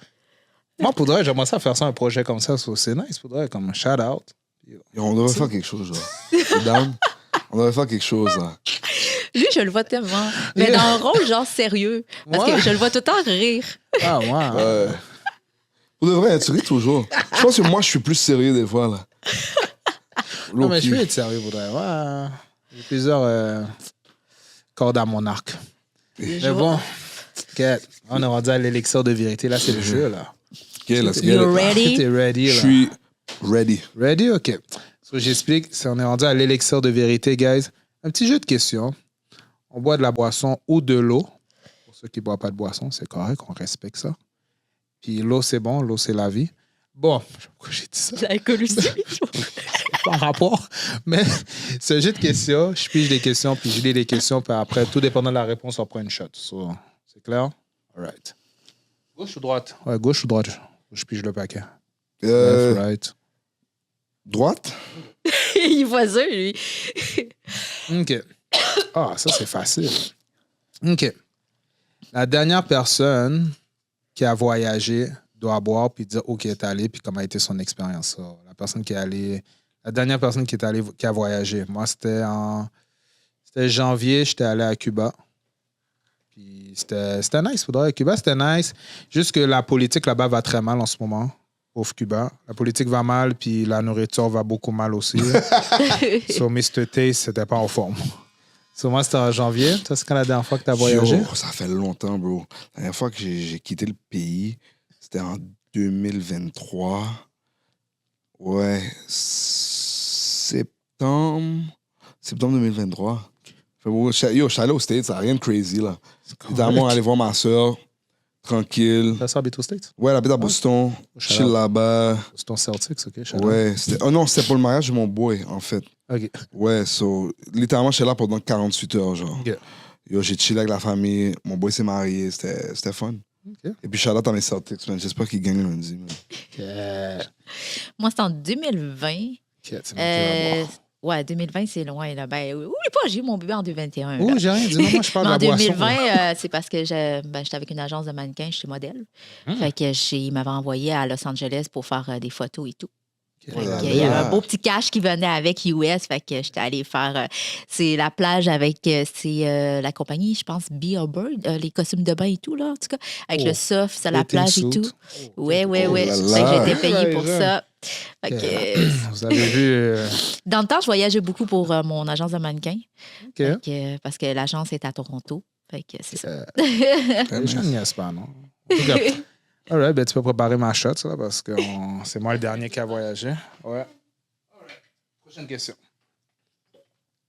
Moi, faudrait, j'aimerais ça faire ça, un projet comme ça. So, c'est nice. Faudrait comme shout out. Yo, on devrait faire quelque chose, genre. T'es down? On devrait faire quelque chose, là. Lui, je le vois tellement. Mais dans un rôle genre sérieux. Parce que je le vois tout le temps rire. Ah, ouais. Pour de vrai, tu ris toujours. Je pense que moi, je suis plus sérieux des fois, là. Non, mais je vais être sérieux, pour de vrai. Ouais. J'ai plusieurs cordes à mon arc. Mais bon, OK, on est rendu à l'élixir de vérité. Là, c'est le jeu, là. OK, let's get You it. ready? T'es ready, là? Je suis ready. Ready? OK. So, j'explique. On est rendu à l'élixir de vérité, guys. Un petit jeu de questions. On boit de la boisson ou de l'eau. Pour ceux qui ne boivent pas de boisson, c'est correct, on respecte ça. Puis l'eau, c'est bon. L'eau, c'est la vie. Bon, pourquoi j'ai dit ça? L'alcool aussi. Pas en rapport. Mais c'est un jeu de questions. Je pige des questions, puis je lis les questions, puis après, tout dépendant de la réponse, on prend une shot. So, c'est clair? All right. Gauche ou droite? Ouais, gauche ou droite? Je pige le paquet. Left, right. Droite? Il voit ça, lui. OK. Ah, ça, c'est facile. OK. La dernière personne qui a voyagé doit boire puis dire où qui est allé puis comment a été son expérience. So, la personne qui est allée... La dernière personne qui est allée, qui a voyagé. Moi, c'était janvier, j'étais allé à Cuba. Puis c'était nice, faudrait. Cuba, c'était nice. Juste que la politique là-bas va très mal en ce moment. Pauvre Cuba. La politique va mal, puis la nourriture va beaucoup mal aussi. So, Mr. Taste, c'était pas en forme. So, moi, c'était en janvier. Toi, c'est quand la dernière fois que tu as voyagé? Yo, ça fait longtemps, bro. La dernière fois que j'ai quitté le pays, c'était en 2023. Ouais, septembre 2023. Yo, je suis allé aux States, ça n'a rien de crazy, là. Évidemment, aller voir ma soeur, tranquille. Ta soeur habite aux States? Ouais, elle habite à Boston, chill là-bas. Boston Celtics, OK. Ouais, oh non, c'était pour le mariage de mon boy, en fait. OK. Ouais, so, littéralement, j'étais là pendant 48 heures, genre. OK. Yo, j'ai chillé avec la famille, mon boy s'est marié, c'était fun. OK. Et puis, shout-out à mes Celtics, man. J'espère qu'ils gagnent lundi, man. Moi, c'est en 2020. OK, c'est moi qui vais boire. Ouais, 2020, c'est loin. Là. Ben, oublie pas, j'ai eu mon bébé en 2021. Oh, j'ai rien dit. Non, moi, je parle Mais en de la boisson. 2020, c'est parce que j'étais avec une agence de mannequins, j'étais modèle. Fait que il m'avait envoyé à Los Angeles pour faire des photos et tout. Oh là Il y avait là. un beau petit cash qui venait avec US. Fait que j'étais allée faire... c'est la plage avec la compagnie, je pense, Be a Bird, les costumes de bain et tout, là, en tout cas. Avec le surf, c'est la Bathing plage et suit. tout. Oh, Ouais. là Fait là. que j'ai été payée Ouais, pour ouais. ça. Fait que, Vous avez vu... dans le temps, je voyageais beaucoup pour mon agence de mannequins. OK. Fait que, parce que l'agence est à Toronto. Fait que c'est ça. Je ne niaise pas, non? En tout cas, all right, ben, tu peux préparer ma shot, là, parce que c'est moi le dernier qui a voyagé. Ouais. All right. Prochaine question.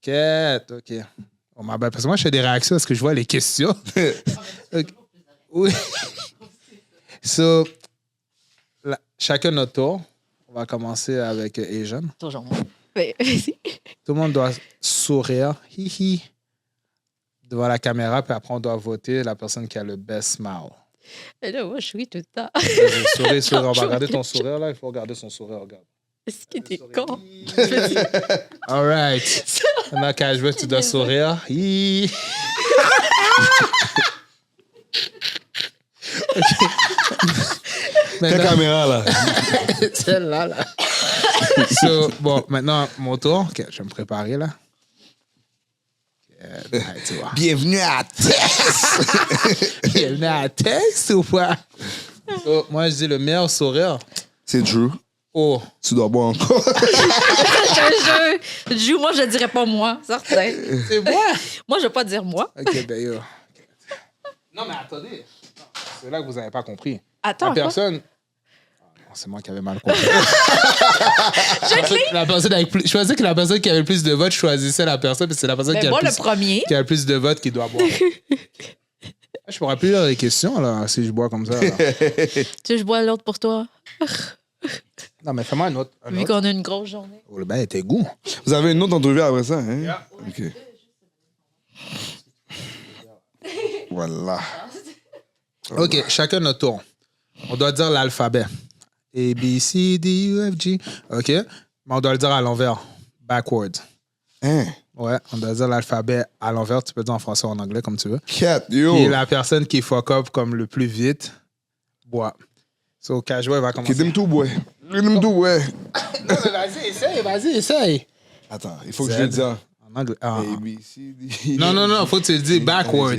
Quête, OK. Oh, ma belle, parce que moi, je fais des réactions parce que je vois les questions. OK. Oui. So, chacun notre tour. On va commencer avec Asian. Toujours moi. Vas-y. Tout le monde doit sourire, hihi, devant la caméra, puis après, on doit voter la personne qui a le best smile. Et là, moi, je suis tout le temps. Vas-y, sourire. On va regarder ton sourire, là. Il faut regarder son sourire, regarde. Est-ce qu'il était con? All right. Maintenant, quand je veux, tu dois sourire. Hi. Quelle Maintenant, caméra, là? celle-là, là. So, bon, maintenant, mon tour. OK, je vais me préparer, là. OK, tu vois. Bienvenue à Tess! Bienvenue à Tex ou pas? So, moi, je dis le meilleur sourire. C'est Drew. Oh. Tu dois boire encore. Je joue, moi, je dirais pas moi, certain. C'est moi. Moi, je vais pas dire moi. OK, ben yo. Non, mais attendez. C'est là que vous n'avez pas compris. Attends, La quoi? personne... Oh, c'est moi qui avais mal compris. Je pensais que la personne qui avait le plus de votes choisissait la personne, mais c'est la personne Ben, qui a, moi, le le plus, premier. qui a le plus de votes qui doit boire. Je pourrais plus lire les questions là, si je bois comme ça. Là. Tu sais, je bois l'autre pour toi. Non, mais fais-moi un autre. Vu qu'on a une grosse journée. Oh, le bain était goût. Vous avez une autre entrevue après ça, hein? Yeah. OK. Voilà. OK, chacun notre tour. On doit dire l'alphabet. A, B, C, D, U, F, G. OK? Mais on doit le dire à l'envers. Backwards. Hein? Ouais, on doit dire l'alphabet à l'envers. Tu peux dire en français ou en anglais, comme tu veux. Cat, yo! Et la personne qui fuck up comme le plus vite, boit. So, Casual va commencer. Qui t'aime tout, ouais. Qui t'aime tout, ouais. Non, mais vas-y, essaye. Attends, il faut que je le dise. En anglais. Ah. A, B, C, D. Non, faut que tu le dises backwards.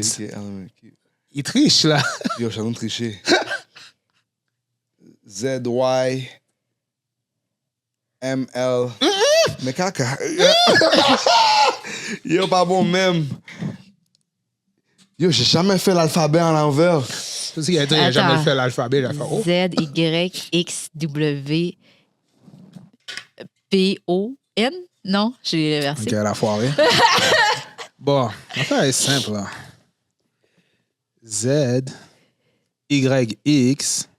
Il triche, là. Yo, je suis en train de tricher. Z, Y, M, L. Mais caca. Yo, pas bon même. Yo, j'ai jamais fait l'alphabet en l'envers. C'est ce qu'il a dit, il n'a jamais fait l'alphabet. Il a fait oh. Z, Y, X, W, P, O, N? Non, j'ai inversé. Ok, la foirée. Bon, l'affaire est simple, là. Z, Y, X,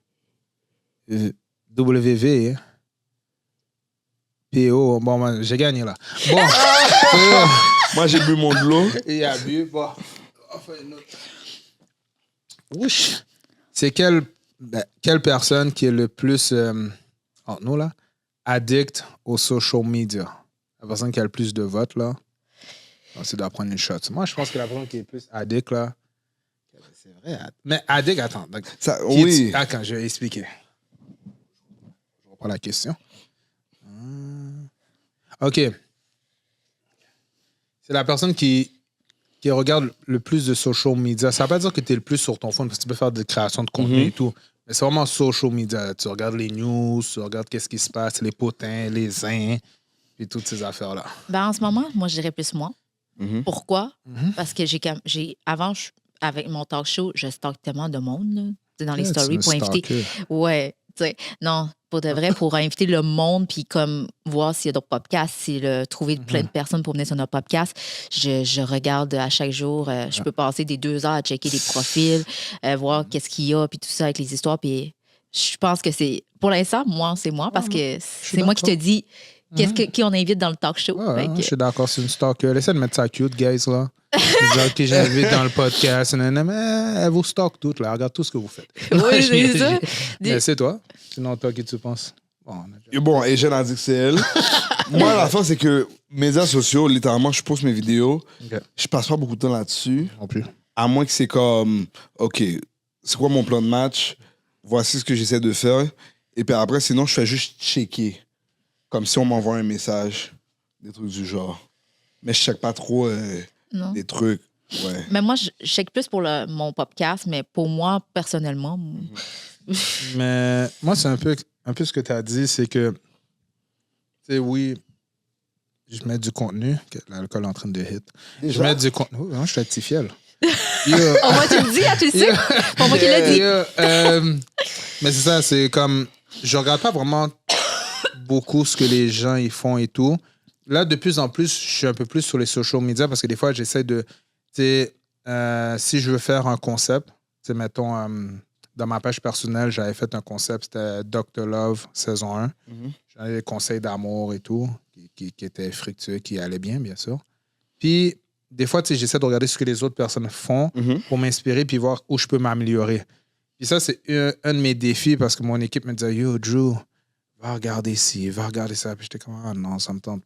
W, V, P, O. Bon, ben, j'ai gagné, là. Bon. Moi, j'ai bu mon de l'eau. Il a bu. Bon. Enfin, une autre. Ouch. C'est quelle personne qui est le plus, entre nous, là, addict aux social media? La personne qui a le plus de votes, là. C'est de prendre une shot. Moi, je pense que la personne qui est plus addict, là. C'est vrai. Mais addict, attends. Ça, oui. Attends, je vais expliquer. Je reprends la question. OK. C'est la personne qui regarde le plus de social media. Ça ne veut pas dire que tu es le plus sur ton phone parce que tu peux faire des créations de contenu et tout. Mais c'est vraiment social media. Tu regardes les news, tu regardes qu'est-ce qui se passe, les potins, les zins, puis toutes ces affaires-là. Ben, en ce moment, moi, je dirais plus moi. Pourquoi? Mhm. Parce que avant, avec mon talk show, je stocke tellement de monde là, tu sais, dans les Yeah, stories tu pour me inviter. stalker. Ouais, tu sais, non, pour de vrai, pour inviter le monde, puis comme voir s'il y a d'autres podcasts, trouver plein de personnes pour venir sur notre podcast. Je regarde à chaque jour, je peux passer des 2 heures à checker des profils, voir qu'est-ce qu'il y a, puis tout ça avec les histoires. Puis je pense que c'est, pour l'instant, moi, c'est moi, parce que c'est moi qui te dis qui on invite dans le talk show. Ouais, Fait que- je suis d'accord, c'est une stalker. Essaie de mettre ça cute, guys, là. Genre que j'invite dans le podcast. Mais elle vous stalk toutes, là. Regarde tout ce que vous faites. Oui, c'est ça. Mais c'est toi. Sinon, toi, qui tu penses? Bon, Bon, et Jeanne a dit que c'est elle. Moi, la fin, c'est que médias sociaux, littéralement, je poste mes vidéos. OK. Je passe pas beaucoup de temps là-dessus. Non plus. À moins que c'est comme, OK, c'est quoi mon plan de match? Voici ce que j'essaie de faire. Et puis après, sinon, je fais juste checker. Comme si on m'envoie un message, des trucs du genre. Mais je check pas trop Non. des trucs. Ouais. Mais moi, je check plus pour mon podcast, mais pour moi, personnellement, Mais moi, c'est un peu ce que tu as dit, c'est que, tu sais, oui, je mets du contenu. Que l'alcool est en train de hit. Déjà? Je mets du contenu. Oh, non, je suis un petit fiel. au moins tu le dis, hein, tu le sais. Pour moi qui l'a dit. Mais c'est ça, c'est comme, je regarde pas vraiment beaucoup ce que les gens ils font et tout. Là, de plus en plus, je suis un peu plus sur les social media parce que des fois, j'essaie de, tu sais, si je veux faire un concept, tu sais, mettons, dans ma page personnelle, j'avais fait un concept, c'était Dr. Love, saison 1. J'avais des conseils d'amour et tout, qui étaient fructueux, qui allaient bien sûr. Puis, des fois, tu sais, j'essaie de regarder ce que les autres personnes font pour m'inspirer puis voir où je peux m'améliorer. Puis ça, c'est un de mes défis parce que mon équipe me disait « Yo, Drew, va regarder ci, va regarder ça. » Puis j'étais comme « Ah non, ça me tente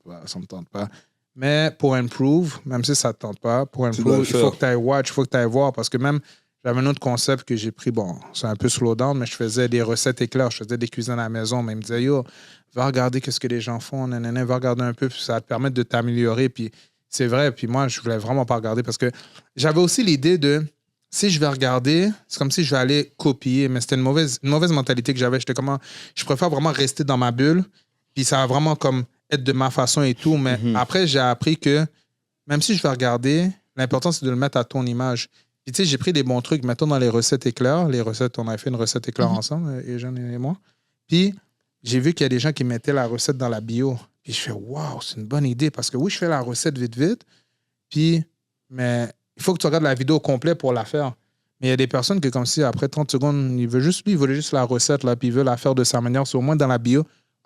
pas. » Mais pour improve, même si ça te tente pas, pour improve, il faut que tu ailles watch, il faut que tu ailles voir parce que même, j'avais un autre concept que j'ai pris, bon, c'est un peu slow down, mais je faisais des recettes éclairs, je faisais des cuisines à la maison, mais il me disait « Yo, va regarder ce que les gens font, nanana, va regarder un peu, puis ça va te permettre de t'améliorer. » Puis c'est vrai, puis moi, je voulais vraiment pas regarder parce que j'avais aussi l'idée de, si je vais regarder, c'est comme si je vais aller copier, mais c'était une mauvaise mentalité que j'avais. J'étais comme, je préfère vraiment rester dans ma bulle, puis ça va vraiment comme être de ma façon et tout. Mais après, j'ai appris que même si je vais regarder, l'important, c'est de le mettre à ton image. Puis tu sais, j'ai pris des bons trucs, mettons dans les recettes éclairs. Les recettes, on a fait une recette éclair ensemble, Jeanne et moi. Puis j'ai vu qu'il y a des gens qui mettaient la recette dans la bio. Puis je fais, waouh, c'est une bonne idée parce que oui, je fais la recette vite, puis, mais il faut que tu regardes la vidéo au complet pour la faire. Mais il y a des personnes qui, comme si après 30 secondes, ils veulent juste la recette, là, puis ils veulent la faire de sa manière. C'est au moins dans la bio,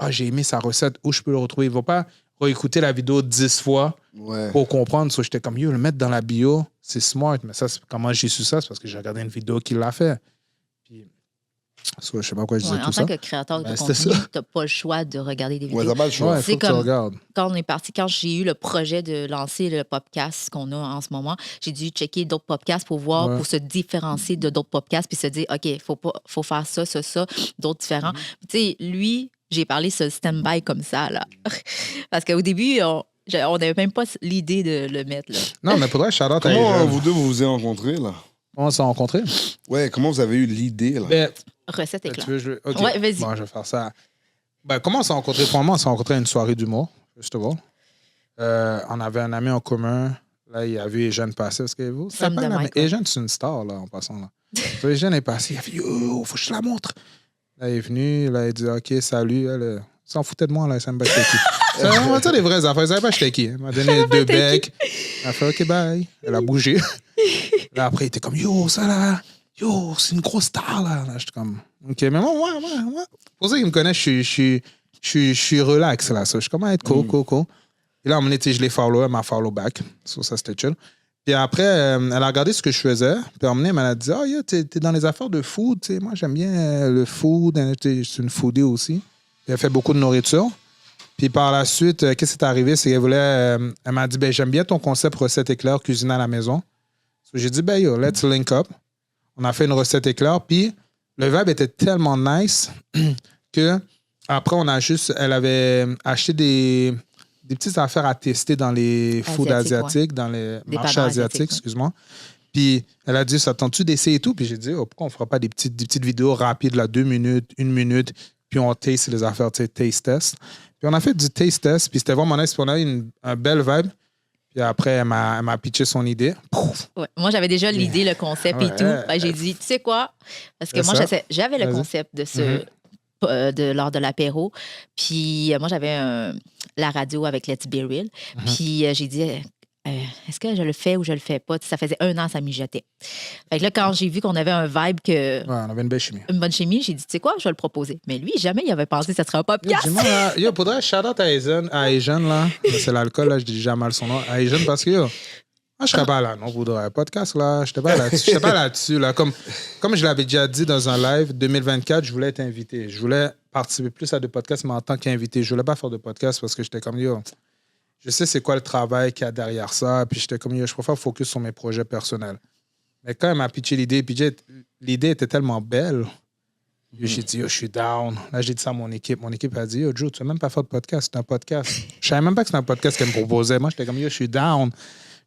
j'ai aimé sa recette, où je peux le retrouver. Ils ne vont pas réécouter la vidéo 10 fois pour comprendre. So, j'étais comme, le mettre dans la bio, c'est smart. Mais ça, comment j'ai su ça? C'est parce que j'ai regardé une vidéo qui l'a fait. Puis, je ne sais pas pourquoi je disais tout ça. En tant que créateur de contenu, tu n'as pas le choix de regarder des vidéos. Ouais, t'as pas le choix. Ouais, faut que tu regardes. Quand j'ai eu le projet de lancer le podcast qu'on a en ce moment, j'ai dû checker d'autres podcasts pour voir, pour se différencier de d'autres podcasts, puis se dire, OK, faut faire ça, d'autres différents. Tu sais, lui, j'ai parlé sur stand-by comme ça, là. Parce qu'au début, On n'avait même pas l'idée de le mettre, là. Non, mais pour vrai, shout-out à Comment Asian. vous deux vous vous êtes rencontrés, là? Comment on s'est rencontrés? Ouais, comment vous avez eu l'idée, là? Ben, Recette éclat. tu veux, OK. Ouais, vas-y. Bon, je vais faire ça. Ben, comment on s'est rencontrés? Premièrement, on s'est rencontrés à une soirée d'humour, juste avant. On avait un ami en commun. Là, il a vu Eugène passer. Parce que vous, Sam de Mike, ouais. Eugène, c'est une star, là, en passant. Là. Eugène est passé. Il a fait Yo, faut que je te la montre. Là, il est venu. Là, il dit OK, salut. Elle s'en foutait de moi, là. Ça me bat j'étais qui. On va dire des vraies affaires. Il savait pas j'étais qui. Il m'a donné 2 becs. Il a fait OK, bye. Elle a bougé. Là, après, il était comme Yo, ça là. Yo, c'est une grosse star, là. Là, j'étais comme OK, mais moi. Pour ceux qui me connaissent, je suis relax, là. So, je suis comme à être cool. Et là, je l'ai follow, elle m'a follow back. So, ça, c'était chill. Puis après, elle a regardé ce que je faisais. Puis elle m'a dit oh, yo, t'es dans les affaires de food. T'sais. Moi, j'aime bien le food. Je suis une foodie aussi. Puis elle fait beaucoup de nourriture. Puis par la suite, qu'est-ce qui est arrivé? C'est qu'elle voulait. Elle m'a dit ben, j'aime bien ton concept recette éclair, cuisine à la maison. So, j'ai dit ben, yo, let's link up. On a fait une recette éclair. Puis le vibe était tellement nice que après, elle avait acheté des petites affaires à tester dans les foods asiatiques, dans les marchés asiatiques, excuse-moi. Puis elle a dit, ça tente-tu d'essayer et tout? Puis j'ai dit, oh, pourquoi on ne fera pas des petites vidéos rapides, là, 2 minutes, 1 minute, puis on taste les affaires, tu sais, taste test. Puis on a fait du taste test, puis c'était vraiment nice, puis on a eu un bel vibe. Puis après, elle m'a pitché son idée. Ouais. Moi, j'avais déjà l'idée, le concept et tout. J'ai dit, tu sais quoi? Parce que moi, j'avais le concept de ce... lors de l'apéro. Puis moi, j'avais la radio avec Let's Be Real. Puis j'ai dit, est-ce que je le fais ou je le fais pas? Ça faisait 1 an, ça mijotait. Fait que là, quand j'ai vu qu'on avait un vibe que... Ouais, on avait une belle chimie. Une bonne chimie, j'ai dit, tu sais quoi, je vais le proposer. Mais lui, jamais il avait pensé que ça serait un podcast. Yo, faudrait shout-out à Asian, là. C'est l'alcool, là, je dis déjà mal son nom. À Asian, parce que, yo, moi, je serais pas là, non, vous voudrez podcast, là. Je n'étais pas là-dessus, là. Comme je l'avais déjà dit dans un live, 2024, je voulais être invité. Je voulais participer plus à des podcasts, mais en tant qu'invité. Je voulais pas faire de podcast parce que j'étais comme, yo, je sais c'est quoi le travail qu'il y a derrière ça. Puis j'étais comme, yo, je préfère focus sur mes projets personnels. Mais quand elle m'a pitché l'idée, puis l'idée était tellement belle, j'ai dit, yo, je suis down. Là, j'ai dit ça à mon équipe. Mon équipe a dit, yo, Joe, tu vas même pas faire de podcast, c'est un podcast. Je savais même pas que c'était un podcast qu'elle me proposait. Moi, j'étais comme, yo, je suis down.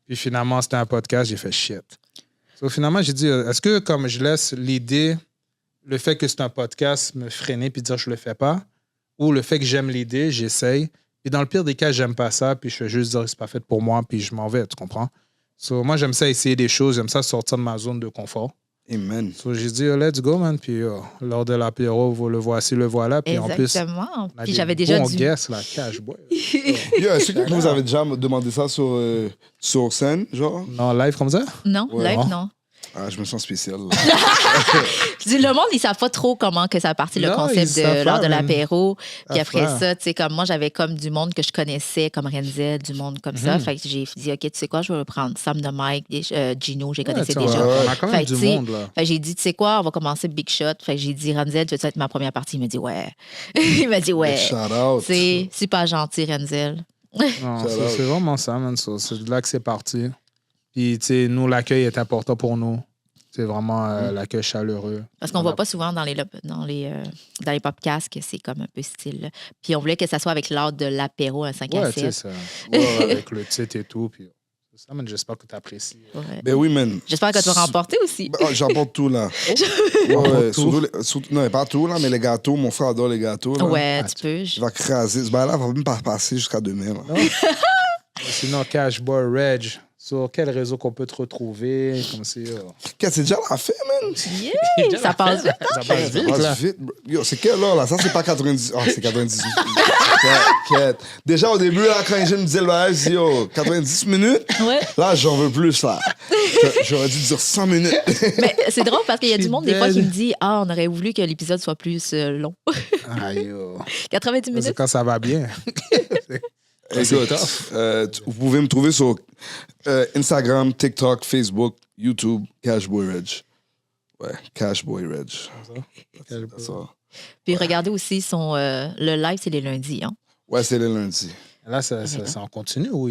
Puis finalement, c'était un podcast, j'ai fait shit. So, finalement, j'ai dit, est-ce que comme je laisse l'idée, le fait que c'est un podcast, me freiner puis dire je le fais pas, ou le fait que j'aime l'idée, j'essaye. Puis dans le pire des cas, j'aime pas ça, puis je fais juste dire c'est pas fait pour moi, puis je m'en vais, tu comprends? So, moi, j'aime ça essayer des choses, j'aime ça sortir de ma zone de confort. Amen. So, j'ai dit, let's go, man. Puis lors de l'apéro, vous le voici, le voilà. Puis exactement. En plus, puis j'avais déjà dit... guess, là, cash, boy. Est-ce que vous avez déjà demandé ça sur scène, genre? Non, live comme ça? Non, live, non. Ah, je me sens spécial. Je dis, le monde, ils ne savent pas trop comment que ça a parti, le concept lors de l'apéro. Puis après ça, tu sais, comme moi, j'avais comme du monde que je connaissais, comme Renzel, du monde comme ça. Fait que j'ai dit, OK, tu sais quoi, je vais reprendre Sam de Mike, Gino, je les connaissais déjà. On a quand même du monde, là. Fait que j'ai dit, tu sais quoi, on va commencer Big Shot. Fait que j'ai dit, Renzel, tu veux être ma première partie? Il m'a dit, ouais. Il m'a dit, ouais. Shout out. C'est super gentil, Renzel. Non, c'est vraiment ça, man. C'est de là que c'est parti. Puis, tu sais, nous, l'accueil est important pour nous. C'est vraiment l'accueil chaleureux. Parce qu'on ne voit pas souvent dans les podcasts que c'est comme un peu style. Puis on voulait que ça soit avec l'ordre de l'apéro, un 5 à 7. Ça. Ouais, avec le titre et tout. Puis c'est ça, man. J'espère que tu apprécies. Ouais. Ben oui, man. J'espère que tu vas remporter aussi. J'emporte tout, là. Non, pas tout, là, mais les gâteaux. Mon frère adore les gâteaux. Là. Ouais, tu peux. Il va craser. Ben là, il va même pas passer jusqu'à demain. Sinon, Cashboy Reg. Sur quel réseau qu'on peut te retrouver? Comme c'est, c'est déjà la fin, man. Yeah, ça passe vite. Ça passe vite, là. Yo, c'est quelle heure, là? Ça, c'est pas 90. c'est 98. Déjà, au début, là, quand je me disais le bagage, je dis, yo, 90 minutes. Ouais. Là, j'en veux plus, là. J'aurais dû dire 100 minutes. Mais c'est drôle parce qu'il y a du monde, des fois, qui me dit, on aurait voulu que l'épisode soit plus long. Aïe, yo. 90 minutes. C'est quand ça va bien. Écoute, vous pouvez me trouver sur Instagram, TikTok, Facebook, YouTube, Cashboy Reg. Ouais, Cashboy Reg. C'est ça. Puis regardez aussi le live, c'est les lundis. Hein? Ouais, c'est les lundis. Là, ça en continue ou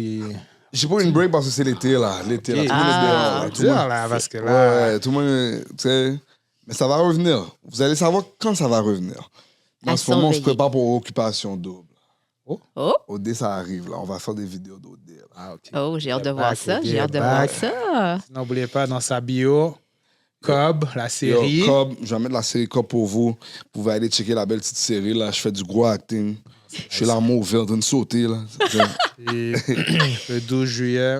J'ai pas une break parce que c'est l'été, là. L'été, là. Tout le monde est dehors. Tout le monde là, parce que là... Ouais, tout le monde... Tu sais... Mais ça va revenir. Vous allez savoir quand ça va revenir. En ce moment, on se prépare pour Occupation Double. Oh, OD, ça arrive, là. On va faire des vidéos d'OD. là. Ah, OK. oh, j'ai hâte de Get voir back, ça. get J'ai hâte de voir back. ça. N'oubliez pas, dans sa bio, Cobb, la série. Yo, Cobb, je vais mettre la série Cobb pour vous. Vous pouvez aller checker la belle petite série, là. Je fais du gros acting. Je suis l'arme ouverte, en train de sauter, là. Et le 12 juillet,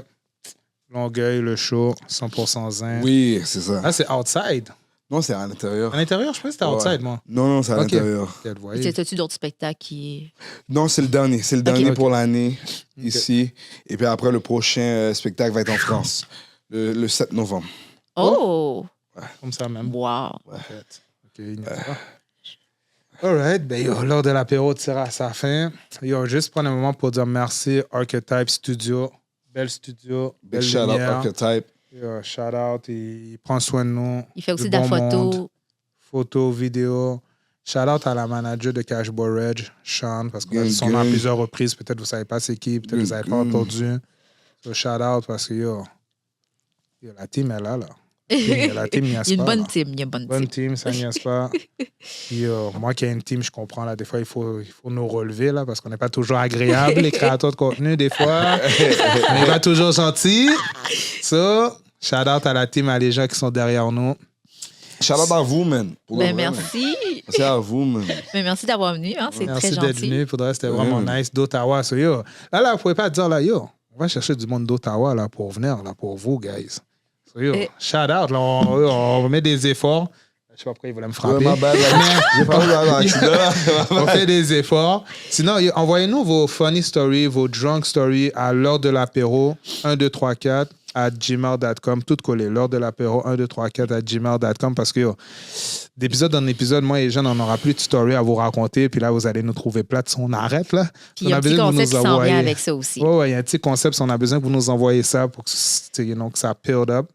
Longueuil, le show, 100% zen. Oui, c'est ça. Ah, c'est outside. Non, c'est à l'intérieur. À l'intérieur, je pense que c'était Ouais. outside, moi. Non, c'est à Ok. l'intérieur. Vous voyez. T'as-tu d'autres spectacles qui. Non, c'est le dernier. C'est le dernier Ok. pour l'année, ici. Et puis après, le prochain spectacle va être en France, le 7 novembre. Oh! Comme ça même. Wow! En fait. OK, il n'y a pas. All right. Ben, yo, l'heure de l'apéro tire à sa fin. Yo, juste prendre un moment pour dire merci Archetype Studio. Belle studio. Big Belle shout out lumière. Archetype. Yo, shout out. Il prend soin de nous. Il fait aussi de de la bon photo. monde. Photo, vidéo. Shout out à la manager de Cashboy Reg, Sean, parce qu'on a vu son nom à Gang. plusieurs reprises. Peut-être vous ne savez pas c'est qui, peut-être vous n'avez pas Gang. entendu. So, shout out parce que yo, la team est là. La team n'y a Il y a une pas. bonne là. team. Il y a une bonne Bonne team. team, ça n'y a pas. Yo, moi qui ai une team, je comprends. Là, des fois, il faut nous relever là, parce qu'on n'est pas toujours agréable, les créateurs de contenu, des fois. On n'est pas toujours gentils. So, shout out à la team, à les gens qui sont derrière nous. Shout out à vous, man. Pour le Ben, vrai, man. merci. Merci à vous, man. Mais merci d'avoir venu. Hein, c'est Merci très d'être gentil. venu. Pour le reste, c'était vraiment Ouais. nice d'Ottawa. So, yo, là, vous pouvez pas dire, là, yo, on va chercher du monde d'Ottawa là, pour venir, là, pour vous, guys. So, yo, Et- shout out. Là, on met des efforts. Je sais pas pourquoi ils voulaient me Ouais, frapper. ma bad, là. J'ai pas vu l'accident, là. On fait des efforts. Sinon, envoyez-nous vos funny stories, vos drunk stories à l'heure de l'apéro 1234 à gmail.com. Tout collé. L'heure de l'apéro 1234 à gmail.com parce que yo, d'épisode en épisode, moi et les jeunes, on n'aura plus de story à vous raconter. Puis là, vous allez nous trouver plates si on arrête. Là. Puis il y a un petit concept qui s'en vient avec ça aussi. Ouais, il y a un petit concept. Si on a besoin que vous nous envoyez ça pour que, que ça build up.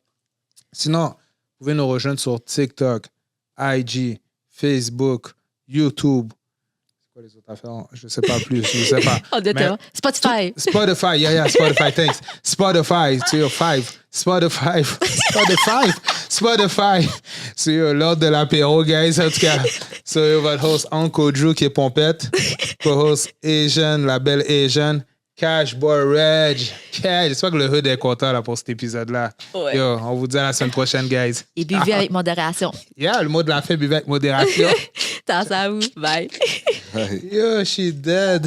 Sinon, vous pouvez nous rejoindre sur TikTok, IG, Facebook, YouTube. C'est quoi les autres affaires? Je ne sais pas plus. Je sais pas. Oh, de Mais- toi. Spotify. Spotify, yeah, Spotify, thanks. Spotify, c'est your 5. Spotify. C'est l'heure de l'apéro, guys. En tout cas, c'est votre host, Uncle Drew, qui est pompette. Co-host Asian, la belle Asian. Cashboy Reg. J'espère que le hood est content là, pour cet épisode-là. Ouais. Yo, on vous dit à la semaine prochaine, guys. Et buvez avec modération. Yeah, le mot de la fin, buvez avec modération. T'as ça à vous. Bye. Hey. Yo, she dead.